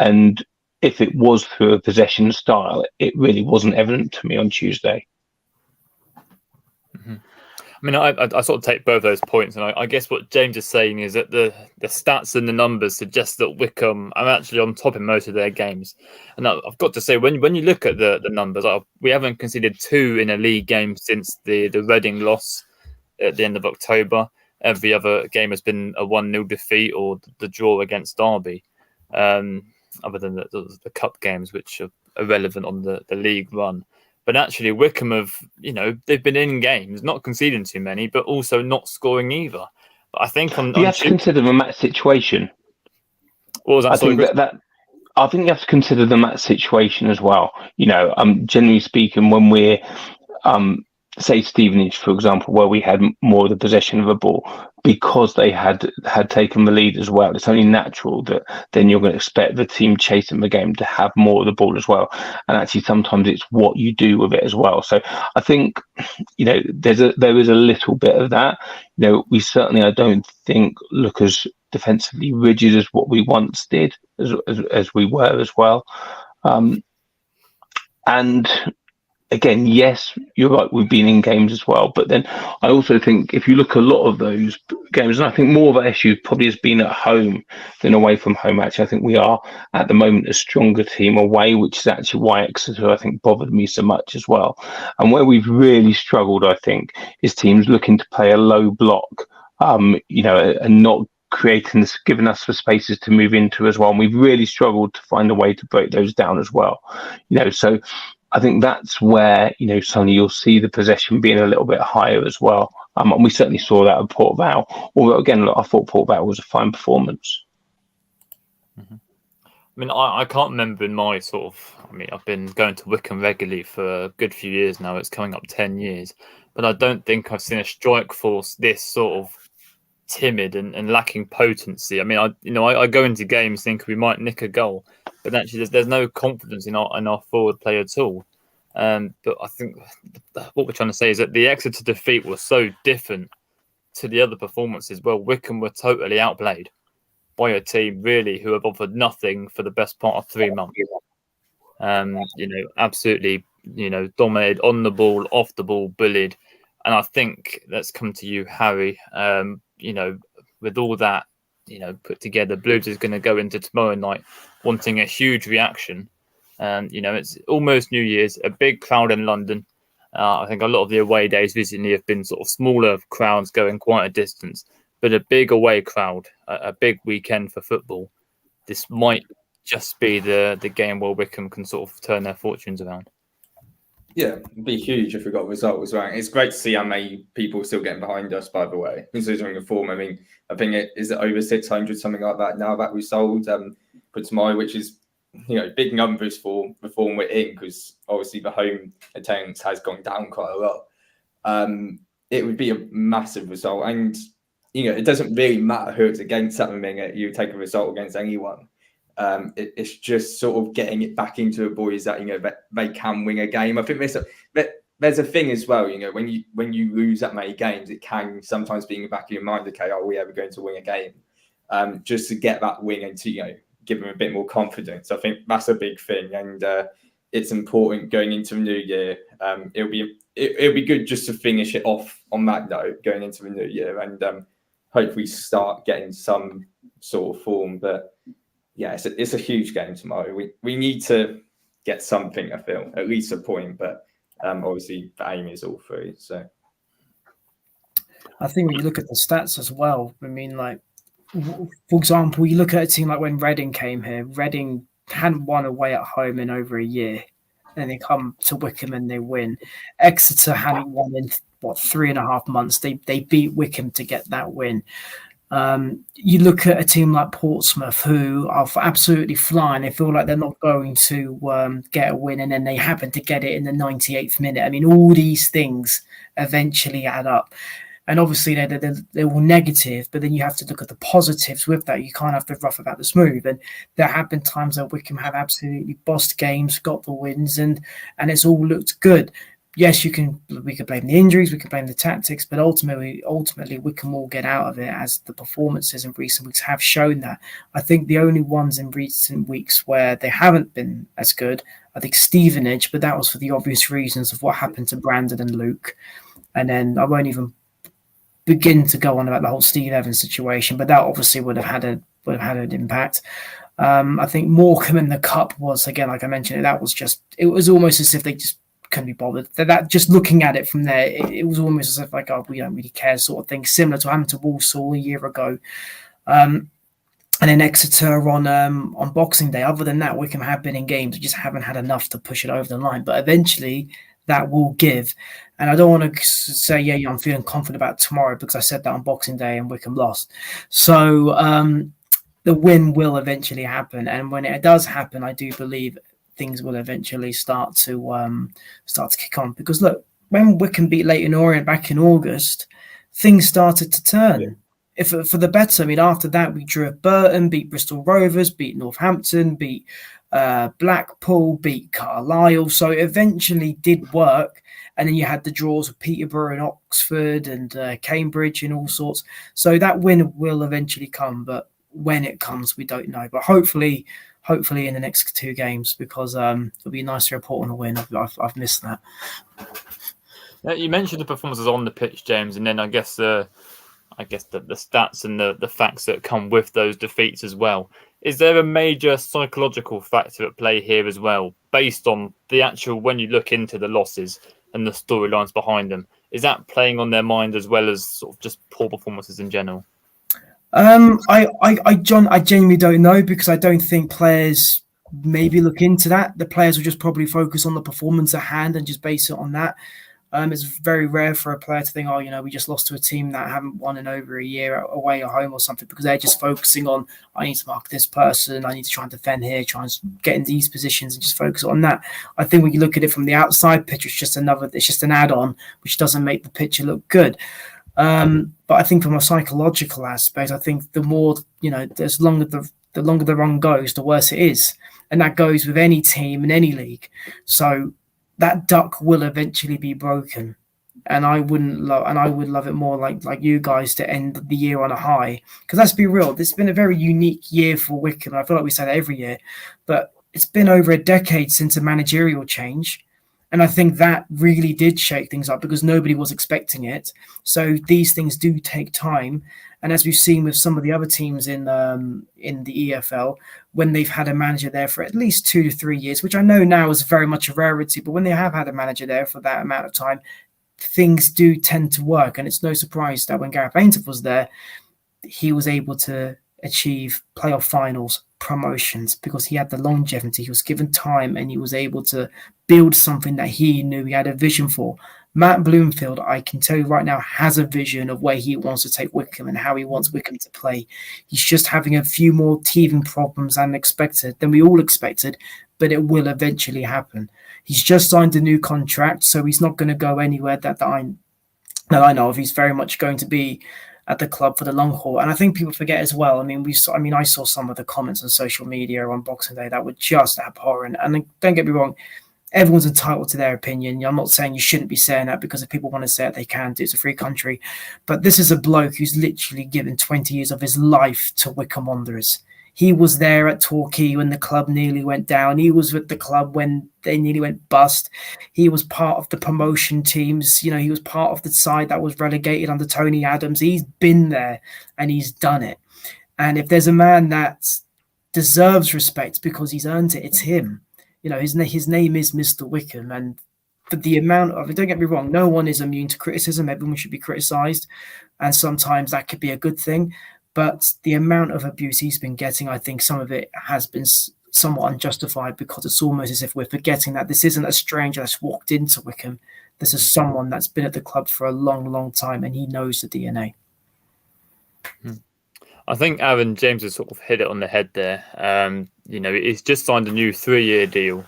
And if it was through a possession style, it really wasn't evident to me on Tuesday. Mm-hmm. I mean, I sort of take both those points, and I guess what James is saying is that the stats and the numbers suggest that Wycombe are actually on top in most of their games. And I've got to say, when you look at the numbers, we haven't conceded 2 in a league game since the Reading loss at the end of October. Every other game has been a 1-0 defeat or the draw against Derby, other than the cup games, which are irrelevant on the league run. But actually, Wycombe have, they've been in games, not conceding too many, but also not scoring either. But I think you have to consider the match situation. What was that? I think you have to consider the match situation as well. Generally speaking, when we're say Stevenage, for example, where we had more of the possession of the ball because they had taken the lead as well. It's only natural that then you're going to expect the team chasing the game to have more of the ball as well. And actually, sometimes it's what you do with it as well. So I think, there is a little bit of that. We certainly, I don't think, look as defensively rigid as what we once did, as we were as well. And again, yes, you're right, we've been in games as well. But then I also think if you look at a lot of those games, and I think more of our issue probably has been at home than away from home. Actually, I think we are at the moment a stronger team away, which is actually why Exeter, I think, bothered me so much as well. And where we've really struggled, I think, is teams looking to play a low block, and not creating this, giving us the spaces to move into as well. And we've really struggled to find a way to break those down as well. So I think that's where, suddenly you'll see the possession being a little bit higher as well. And we certainly saw that at Port Vale. Although, again, I thought Port Vale was a fine performance. Mm-hmm. I mean, I can't remember in my I've been going to Wycombe regularly for a good few years now. It's coming up 10 years. But I don't think I've seen a strike force this sort of timid and lacking potency. I mean, I go into games thinking we might nick a goal, but actually there's no confidence in our forward play at all. But I think what we're trying to say is that the Exeter defeat was so different to the other performances. Well, Wycombe were totally outplayed by a team really who have offered nothing for the best part of 3 months. Absolutely, dominated on the ball, off the ball, bullied. And I think let's come to you, Harry. With all that, put together, Blues is going to go into tomorrow night wanting a huge reaction. It's almost New Year's, a big crowd in London. I think a lot of the away days recently have been sort of smaller crowds going quite a distance, but a big away crowd, a big weekend for football. This might just be the game where Wycombe can sort of turn their fortunes around. Yeah, it'd be huge if we got results right. It's great to see how many people are still getting behind us, by the way, considering the form. I mean, I think is it over 600, something like that now that we sold for tomorrow, which is, big numbers for the form we're in, because obviously the home attendance has gone down quite a lot. It would be a massive result. And, it doesn't really matter who it's against at the minute. You take a result against anyone. It's just sort of getting it back into the boys that they can win a game. I think there's a thing as well. When you lose that many games, it can sometimes be in the back of your mind. Okay, are we ever going to win a game? Just to get that win and to give them a bit more confidence. I think that's a big thing, and it's important going into the new year. It'll be good just to finish it off on that note going into the new year, and hopefully start getting some sort of form. But yeah, it's a huge game tomorrow. We need to get something, I feel, at least a point. But obviously, the aim is all 3. So I think when you look at the stats as well, I mean, like, for example, you look at a team like when Reading came here. Reading hadn't won away at home in over a year, and they come to Wycombe and they win. Exeter hadn't won in 3.5 months. They beat Wycombe to get that win. You look at a team like Portsmouth, who are absolutely flying. They feel like they're not going to get a win, and then they happen to get it in the 98th minute. I mean, all these things eventually add up. And obviously, they're all negative, but then you have to look at the positives with that. You can't have the rough about the smooth. And there have been times that Wycombe have absolutely bossed games, got the wins, and it's all looked good. Yes, we can blame the injuries, we can blame the tactics, but ultimately we can all get out of it, as the performances in recent weeks have shown that. I think the only ones in recent weeks where they haven't been as good, I think Stevenage, but that was for the obvious reasons of what happened to Brandon and Luke. And then I won't even begin to go on about the whole Steve Evans situation, but that obviously would have had an impact. I think Morecambe in the cup was, again, like I mentioned, it was almost as if they just couldn't be bothered. That just looking at it from there, it was almost as if like, oh, we don't really care sort of thing, similar to what happened to Walsall a year ago. And then Exeter on Boxing Day. Other than that, Wycombe have been in games, we just haven't had enough to push it over the line. But eventually that will give. And I don't want to say, yeah, I'm feeling confident about tomorrow because I said that on Boxing Day and Wycombe lost. So the win will eventually happen. And when it does happen, I do believe things will eventually start to kick on. Because look, when Wycombe beat Leyton Orient back in August, things started to turn. Yeah. If for the better. I mean, after that, we drew at Burton, beat Bristol Rovers, beat Northampton, beat Blackpool, beat Carlisle. So it eventually did work. And then you had the draws of Peterborough and Oxford and Cambridge and all sorts. So that win will eventually come. But when it comes, we don't know. But hopefully in the next 2 games, because it'll be nice to report on a win. I've missed that. You mentioned the performances on the pitch, James, and then I guess the stats and the facts that come with those defeats as well. Is there a major psychological factor at play here as well, based on the actual, when you look into the losses and the storylines behind them? Is that playing on their mind as well as sort of just poor performances in general? I genuinely don't know, because I don't think players maybe look into that. The players will just probably focus on the performance at hand and just base it on that. It's very rare for a player to think, oh, we just lost to a team that haven't won in over a year away or home or something, because they're just focusing on, I need to mark this person, I need to try and defend here, try and get in these positions and just focus on that. I think when you look at it from the outside picture, it's just an add-on, which doesn't make the picture look good. But I think from a psychological aspect, I think the more, the longer the run goes, the worse it is. And that goes with any team in any league. So that duck will eventually be broken. And I would love it more like you guys to end the year on a high. Because let's be real, this has been a very unique year for Wycombe. I feel like we say that every year, but it's been over a decade since a managerial change. And I think that really did shake things up because nobody was expecting it. So these things do take time. And as we've seen with some of the other teams in the EFL, when they've had a manager there for at least 2 to 3 years, which I know now is very much a rarity, but when they have had a manager there for that amount of time, things do tend to work. And it's no surprise that when Gareth Ainsworth was there, he was able to achieve playoff finals, promotions, because he had the longevity, he was given time, and he was able to build something that he knew he had a vision for. Matt Bloomfield, I can tell you right now, has a vision of where he wants to take Wycombe and how he wants Wycombe to play. He's just having a few more teething problems than we all expected, but it will eventually happen. He's just signed a new contract, so he's not going to go anywhere that I know of. He's very much going to be at the club for the long haul. And I think people forget as well. I saw some of the comments on social media on Boxing Day that were just abhorrent. And don't get me wrong, everyone's entitled to their opinion. I'm not saying you shouldn't be saying that, because if people want to say it, they can do. It's a free country. But this is a bloke who's literally given 20 years of his life to Wycombe Wanderers. He was there at Torquay when the club nearly went down. He was with the club when they nearly went bust. He was part of the promotion teams. He was part of the side that was relegated under Tony Adams. He's been there and he's done it. And if there's a man that deserves respect because he's earned it, it's him. His name is Mr. Wycombe. And for the amount of, don't get me wrong, no one is immune to criticism. Everyone should be criticised. And sometimes that could be a good thing. But the amount of abuse he's been getting, I think some of it has been somewhat unjustified, because it's almost as if we're forgetting that this isn't a stranger that's walked into Wycombe. This is someone that's been at the club for a long, long time, and he knows the DNA. I think Aaron James has sort of hit it on the head there. He's just signed a new 3-year deal.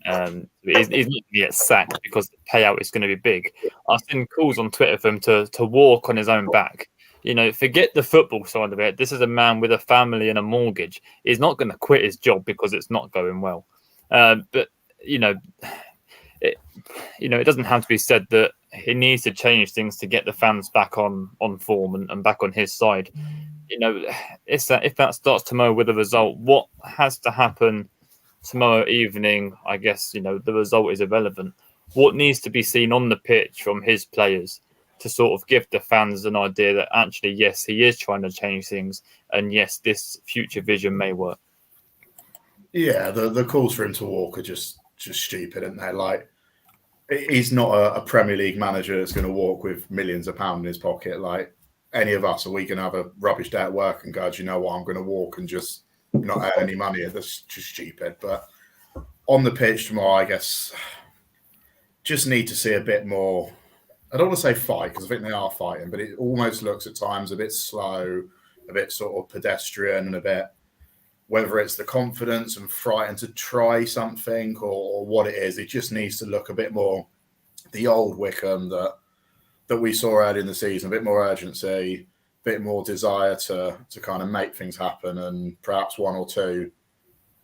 He's not going to get sacked because the payout is going to be big. I've seen calls on Twitter for him to walk on his own back. Forget the football side of it. This is a man with a family and a mortgage. He's not going to quit his job because it's not going well. But it doesn't have to be said that he needs to change things to get the fans back on form and back on his side. It's that if that starts tomorrow with a result, what has to happen tomorrow evening? I guess the result is irrelevant. What needs to be seen on the pitch from his players to sort of give the fans an idea that actually, yes, he is trying to change things, and yes, this future vision may work. Yeah, the calls for him to walk are just stupid, aren't they? Like, he's not a Premier League manager that's going to walk with millions of pounds in his pocket. Like, any of us, are we going to have a rubbish day at work and go, do you know what, I'm going to walk and just not earn any money? That's just stupid. But on the pitch tomorrow, I guess, just need to see a bit more. I don't want to say fight, because I think they are fighting, but it almost looks at times a bit slow, a bit sort of pedestrian, and a bit, whether it's the confidence and frightened to try something or what it is, it just needs to look a bit more the old Wycombe that we saw early in the season, a bit more urgency, a bit more desire to kind of make things happen, and perhaps one or two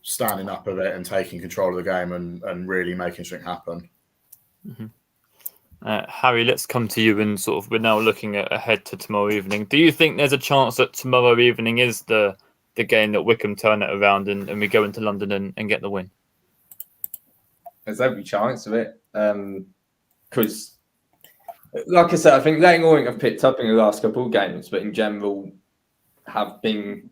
standing up a bit and taking control of the game and really making something happen. Mm-hmm. Harry, let's come to you, and sort of we're now looking ahead to tomorrow evening. Do you think there's a chance that tomorrow evening is the game that Wycombe turn it around and we go into London and get the win? There's every chance of it. Because, like I said, I think Leighton Orient have picked up in the last couple of games, but in general have been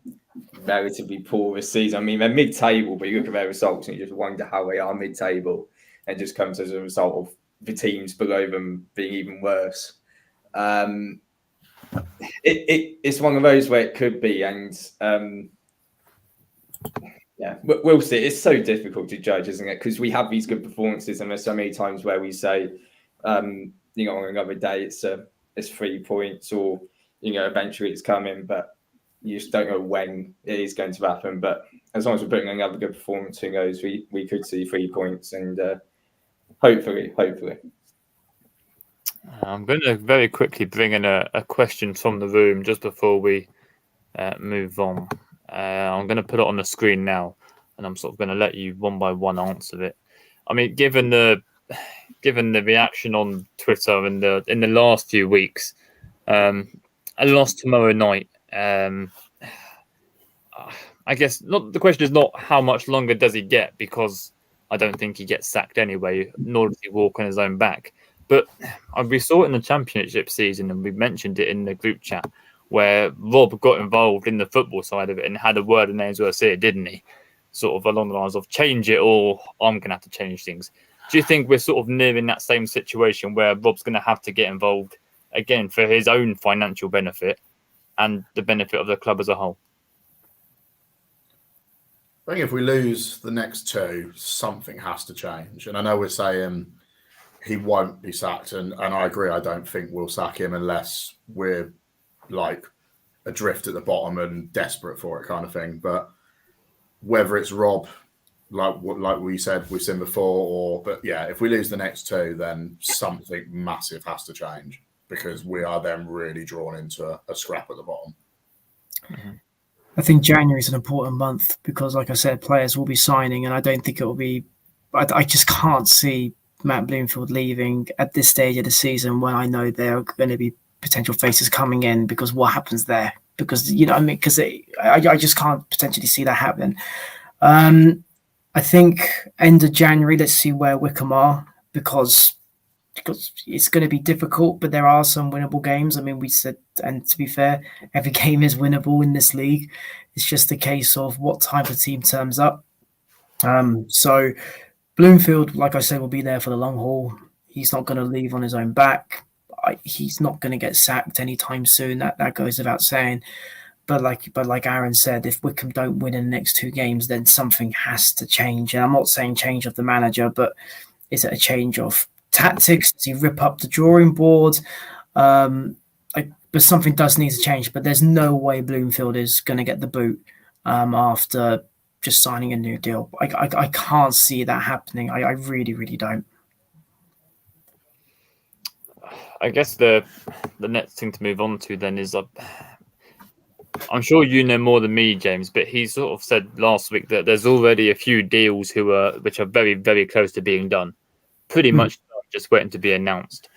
relatively poor this season. I mean, they're mid-table, but you look at their results and you just wonder how they are mid-table, and just comes as a result of the teams below them being even worse. It's one of those where it could be, and yeah, we'll see. It's so difficult to judge, isn't it? Because we have these good performances, and there's so many times where we say, on another day it's 3 points, or eventually it's coming, but you just don't know when it is going to happen. But as long as we're putting another good performance, who knows? We could see 3 points, and hopefully. I'm going to very quickly bring in a question from the room just before we move on. I'm going to put it on the screen now, and I'm sort of going to let you one by one answer it. I mean, given the reaction on Twitter in the last few weeks, a loss tomorrow night. I guess the question is not how much longer does he get, because I don't think he gets sacked anyway, nor does he walk on his own back. But we saw it in the Championship season, and we mentioned it in the group chat, where Rob got involved in the football side of it and had a word in Ainsworth's ear, didn't he? Sort of along the lines of change it, or I'm going to have to change things. Do you think we're sort of nearing that same situation where Rob's going to have to get involved again for his own financial benefit and the benefit of the club as a whole? I think if we lose the next two, something has to change. And I know we're saying he won't be sacked, and I agree. I don't think we'll sack him unless we're like adrift at the bottom and desperate for it, kind of thing. But whether it's Rob, like we said we've seen before, but yeah, if we lose the next two, then something massive has to change, because we are then really drawn into a scrap at the bottom. Mm-hmm. I think January is an important month because, like I said, players will be signing, and I don't think it will be. I just can't see Matt Bloomfield leaving at this stage of the season when I know there are going to be potential faces coming in, because what happens there? Because I just can't potentially see that happening. I think end of January, let's see where Wycombe are, because it's going to be difficult, but there are some winnable games. I mean, we said, and to be fair, every game is winnable in this league. It's just a case of what type of team turns up. So Bloomfield, like I said, will be there for the long haul. He's not going to leave on his own back. He's not going to get sacked anytime soon. That goes without saying. But like Aaron said, if Wycombe don't win in the next 2 games, then something has to change. And I'm not saying change of the manager, but is it a change of tactics? Does he rip up the drawing board? But something does need to change. But there's no way Bloomfield is going to get the boot after just signing a new deal. I can't see that happening. I really, really don't. I guess the next thing to move on to then is, I'm sure you know more than me, James, but he sort of said last week that there's already a few deals which are very, very close to being done. Pretty much just waiting to be announced.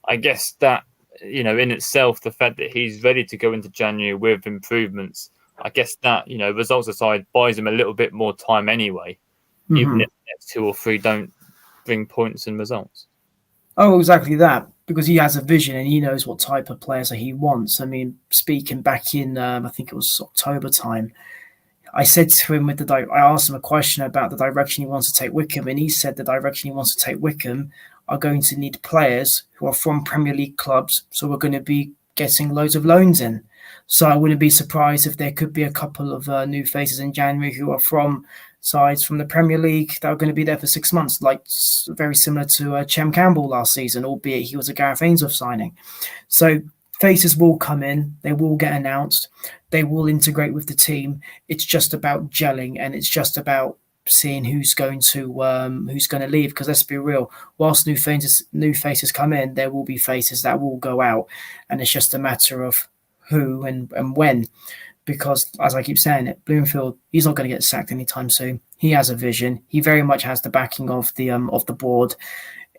I guess that, in itself, the fact that he's ready to go into January with improvements, I guess that, results aside, buys him a little bit more time anyway, even if the next 2 or 3 don't bring points and results. Oh, exactly that. because he has a vision and he knows what type of players that he wants. I mean, speaking back in, I think it was October time, I said to him I asked him a question about the direction he wants to take Wickham, and he said the direction he wants to take Wickham are going to need players who are from Premier League clubs, so we're going to be getting loads of loans in. So I wouldn't be surprised if there could be a couple of new faces in January who are from sides from the Premier League that are going to be there for 6 months, like very similar to Chem Campbell last season, albeit he was a Gareth Ainsworth signing. So faces will come in, they will get announced, they will integrate with the team. It's just about gelling, and it's just about seeing who's going to leave. Because let's be real, whilst new faces come in, there will be faces that will go out, and it's just a matter of who and when. Because as I keep saying it, Bloomfield, he's not going to get sacked anytime soon. He has a vision. He very much has the backing of the board.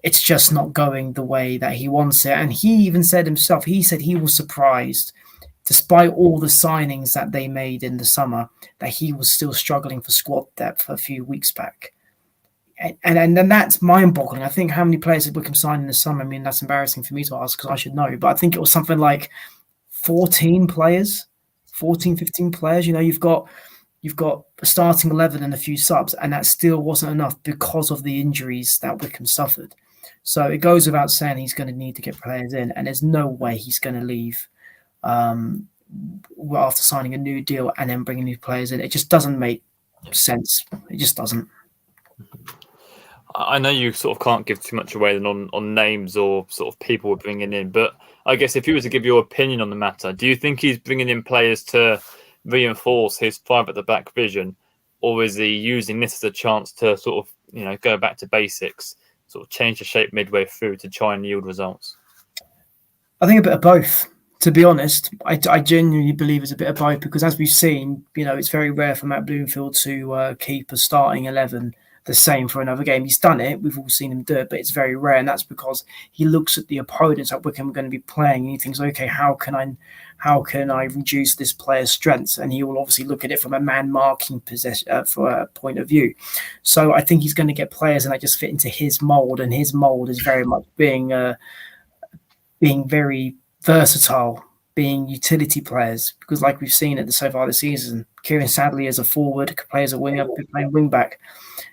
It's just not going the way that he wants it. And he even said himself, he said he was surprised, despite all the signings that they made in the summer, that he was still struggling for squad depth a few weeks back. And then that's mind-boggling. I think how many players did Wickham sign in the summer? I mean, that's embarrassing for me to ask because I should know. But I think it was something like 14 players. 14, 15 players, you've got a starting 11 and a few subs, and that still wasn't enough because of the injuries that Wickham suffered. So it goes without saying he's going to need to get players in, and there's no way he's going to leave after signing a new deal and then bringing new players in. It just doesn't make sense. It just doesn't. I know you sort of can't give too much away on names or sort of people we're bringing in, but I guess if you were to give your opinion on the matter, do you think he's bringing in players to reinforce his 5 at the back vision, or is he using this as a chance to sort of, go back to basics, sort of change the shape midway through to try and yield results? I think a bit of both. To be honest, I genuinely believe it's a bit of both because as we've seen, it's very rare for Matt Bloomfield to keep a starting 11 the same for another game. He's done it. We've all seen him do it, but it's very rare. And that's because he looks at the opponents that Wickham are going to be playing and he thinks, okay, how can I reduce this player's strengths? And he will obviously look at it from a man marking point of view. So I think he's going to get players and that just fit into his mold. And his mold is very much being very versatile, being utility players. Because like we've seen so far this season, Kieran Sadley as a forward, could play as a winger, could play wing back.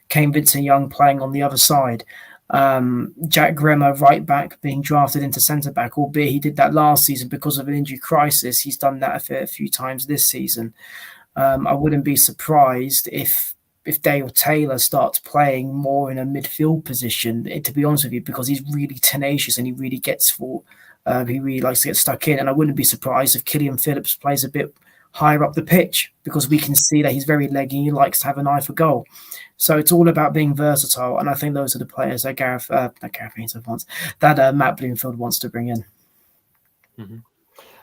Kane Vincent-Young playing on the other side. Jack Gremmer, right back, being drafted into centre back, albeit he did that last season because of an injury crisis. He's done that a few times this season. I wouldn't be surprised if Dale Taylor starts playing more in a midfield position, to be honest with you, because he's really tenacious and he really gets for. He really likes to get stuck in. And I wouldn't be surprised if Killian Phillips plays a bit higher up the pitch because we can see that he's very leggy. He likes to have an eye for goal. So it's all about being versatile, and I think those are the players that Matt Bloomfield wants to bring in. Mm-hmm.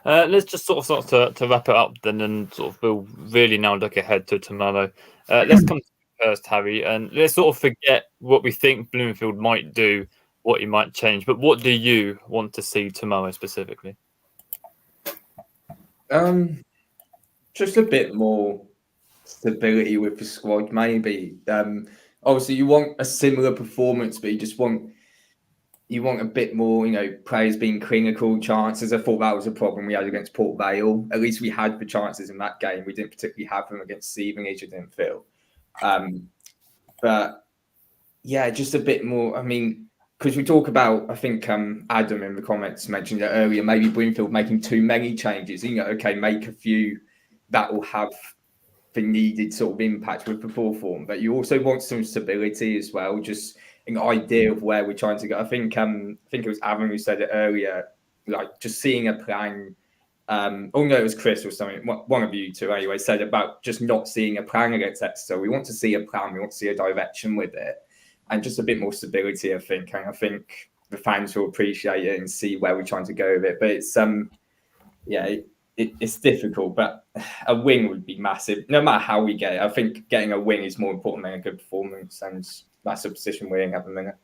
Let's just sort of start to wrap it up then, and sort of we'll really now look ahead to tomorrow. Let's come to you first, Harry, and let's sort of forget what we think Bloomfield might do, what he might change, but what do you want to see tomorrow specifically? Just a bit more stability with the squad, maybe. Obviously, you want a similar performance, but you want a bit more, players being clinical, chances. I thought that was a problem we had against Port Vale. At least we had the chances in that game. We didn't particularly have them against Stevenage, I didn't feel. But yeah, just a bit more. I mean, because we talk about, I think Adam in the comments mentioned it earlier, maybe Bloomfield making too many changes. Okay, make a few that will have the needed sort of impact with the full form, but you also want some stability as well, just an idea of where we're trying to go. I think it was Aaron who said it earlier, like just seeing a plan. No, it was Chris or something. One of you two anyway said about just not seeing a plan against Exeter. We want to see a plan. We want to see a direction with it, and just a bit more stability. I think, and I think the fans will appreciate it and see where we're trying to go with it. But it's it's difficult, but a win would be massive. No matter how we get it, I think getting a win is more important than a good performance, and that's the position we're in at the minute.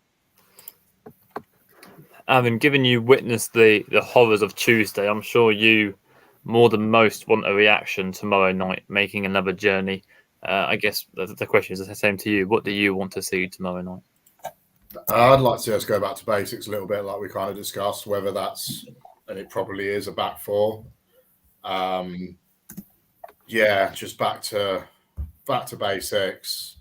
Aaron, given you witnessed the horrors of Tuesday, I'm sure you, more than most, want a reaction tomorrow night, making another journey. I guess the question is the same to you. What do you want to see tomorrow night? I'd like to see us go back to basics a little bit, like we kind of discussed, whether that's, and it probably is, a back four. Just back to basics.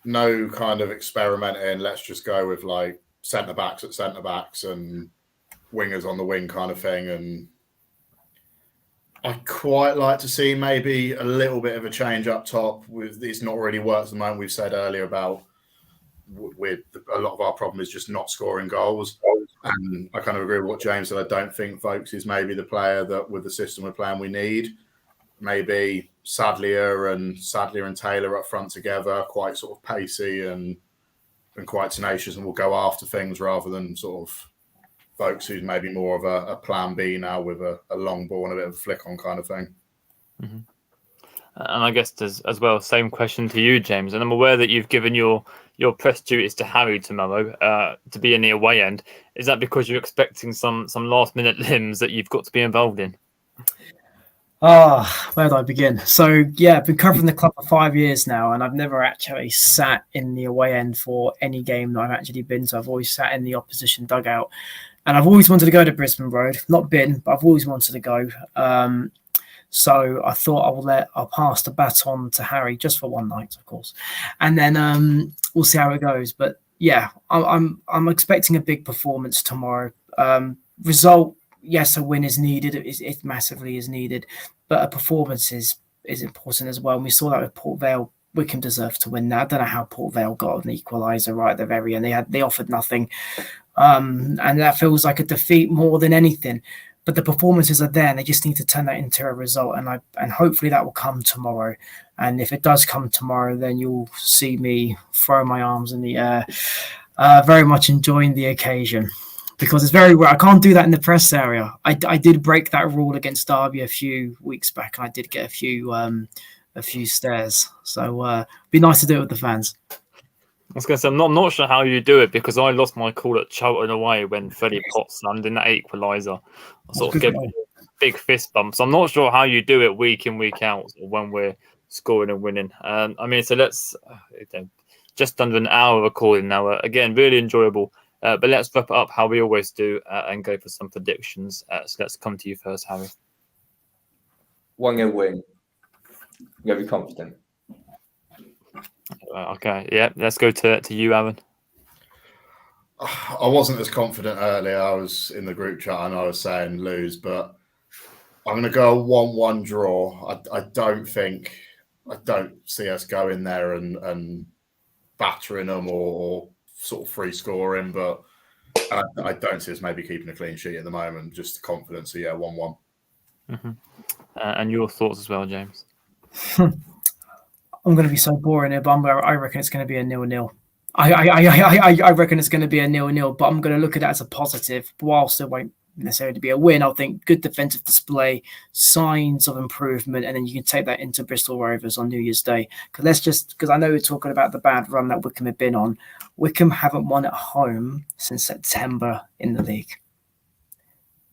No kind of experimenting. Let's just go with like centre backs at centre backs and wingers on the wing kind of thing. And I'd quite like to see maybe a little bit of a change up top. With it's not really worked at the moment. We've said earlier about with a lot of our problem is just not scoring goals. And I kind of agree with what James said. I don't think Vokes is maybe the player that with the system we're playing we need. Maybe Sadlier and Taylor up front together, quite sort of pacey and quite tenacious, and will go after things rather than sort of Vokes, who's maybe more of a plan B now with a long ball and a bit of a flick on kind of thing. Mm-hmm. And I guess there's as well, same question to you, James. And I'm aware that you've given your press duties to Harry tomorrow to be in the away end. Is that because you're expecting some last minute limbs that you've got to be involved in? Where do I begin? So, yeah, I've been covering the club for 5 years now, and I've never actually sat in the away end for any game that I've actually been to. I've always sat in the opposition dugout, and I've always wanted to go to Brisbane Road. Not been, but I've always wanted to go. So I thought I'll pass the baton to Harry just for one night, of course, and then we'll see how it goes. But yeah, I'm expecting a big performance tomorrow. Result. Yes, a win is needed. It massively is needed, but a performance is important as well. And we saw that with Port Vale. Wickham deserved to win that. I don't know how Port Vale got an equaliser right at the very end. They offered nothing, and that feels like a defeat more than anything. But the performances are there, and they just need to turn that into a result. And hopefully that will come tomorrow. And if it does come tomorrow, then you'll see me throw my arms in the air, very much enjoying the occasion. Because it's very rare. I can't do that in the press area. I did break that rule against Derby a few weeks back, and I did get a few stares. So it'd be nice to do it with the fans. I was going to say, I'm not sure how you do it, because I lost my call at Charlton away when Freddie Potts slammed in that equaliser. I sort of gave a big fist bump. So I'm not sure how you do it week in, week out when we're scoring and winning. So let's just under an hour recording now. Again, really enjoyable. But let's wrap it up how we always do and go for some predictions. So let's come to you first, Harry. 1-0 win. You gotta be confident. Okay, yeah. Let's go to you, Aaron. I wasn't as confident earlier. I was in the group chat and I was saying lose, but I'm going to go a 1-1 draw. I don't see us going there and battering them or sort of free scoring, but I don't see us maybe keeping a clean sheet at the moment. Just the confidence. So yeah, 1-1. Mm-hmm. And your thoughts as well, James? I'm going to be so boring here, but I reckon it's going to be a 0-0. I reckon it's going to be a 0-0, but I'm going to look at it as a positive. Whilst it won't necessarily be a win, I'll think good defensive display, signs of improvement, and then you can take that into Bristol Rovers on New Year's Day. Because I know we're talking about the bad run that Wickham have been on. Wickham haven't won at home since September in the league,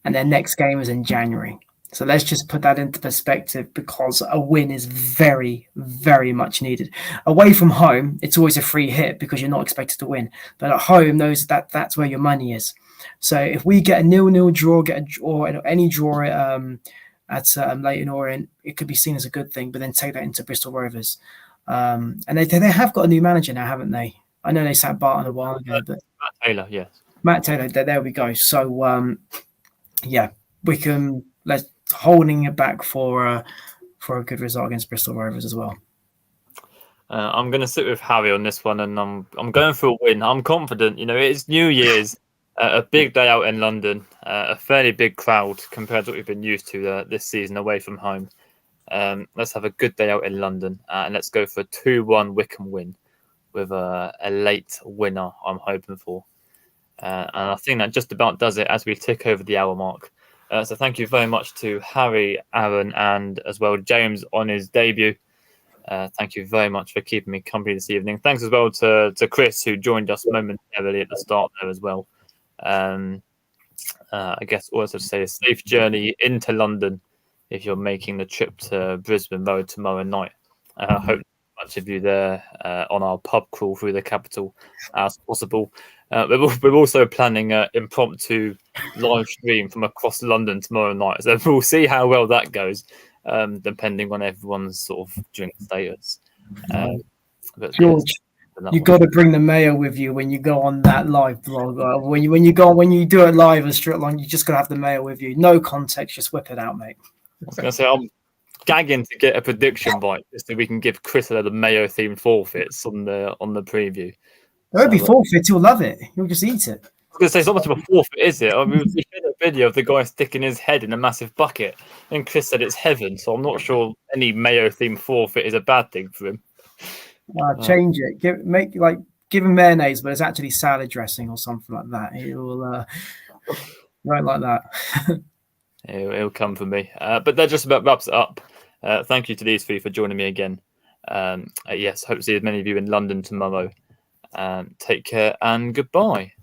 and their next game is in January. So let's just put that into perspective, because a win is very, very much needed. Away from home, it's always a free hit because you're not expected to win. But at home, that's where your money is. So if we get a 0-0 draw, any draw at Leyton Orient, it could be seen as a good thing. But then take that into Bristol Rovers, and they have got a new manager now, haven't they? I know they sacked Barton a while ago, but Matt Taylor, yes. Matt Taylor. There we go. So Wickham. Let's holding it back for a good result against Bristol Rovers as well. I'm going to sit with Harry on this one, and I'm going for a win. I'm confident. It's New Year's, a big day out in London, a fairly big crowd compared to what we've been used to this season away from home. Let's have a good day out in London, and let's go for a 2-1 Wickham win with a late winner, I'm hoping for. And I think that just about does it as we tick over the hour mark. So thank you very much to Harry, Aaron, and as well James on his debut. Thank you very much for keeping me company this evening. Thanks as well to Chris, who joined us momentarily at the start there as well. I guess also to say a safe journey into London if you're making the trip to Brisbane Road tomorrow night. I hope much of you there on our pub crawl through the capital as possible. We're also planning an impromptu live stream from across London tomorrow night. So we'll see how well that goes, depending on everyone's sort of drink status. George, you got to bring the mayo with you when you go on that live blog. When you do it live as Stripline, you just got to have the mayo with you. No context, just whip it out, mate. I was going to say, I'm gagging to get a prediction bite so we can give Chris the mayo themed forfeits on the preview. It won't be forfeit. He'll love it. He'll just eat it. I was going to say, it's not much of a forfeit, is it? I mean, we showed a video of the guy sticking his head in a massive bucket, and Chris said it's heaven. So I'm not sure any mayo themed forfeit is a bad thing for him. Change it. Give him mayonnaise, but it's actually salad dressing or something like that. He'll right like that. He'll come for me. But that just about wraps it up. Thank you to these three for joining me again. Yes, hope to see as many of you in London tomorrow. Take care and goodbye.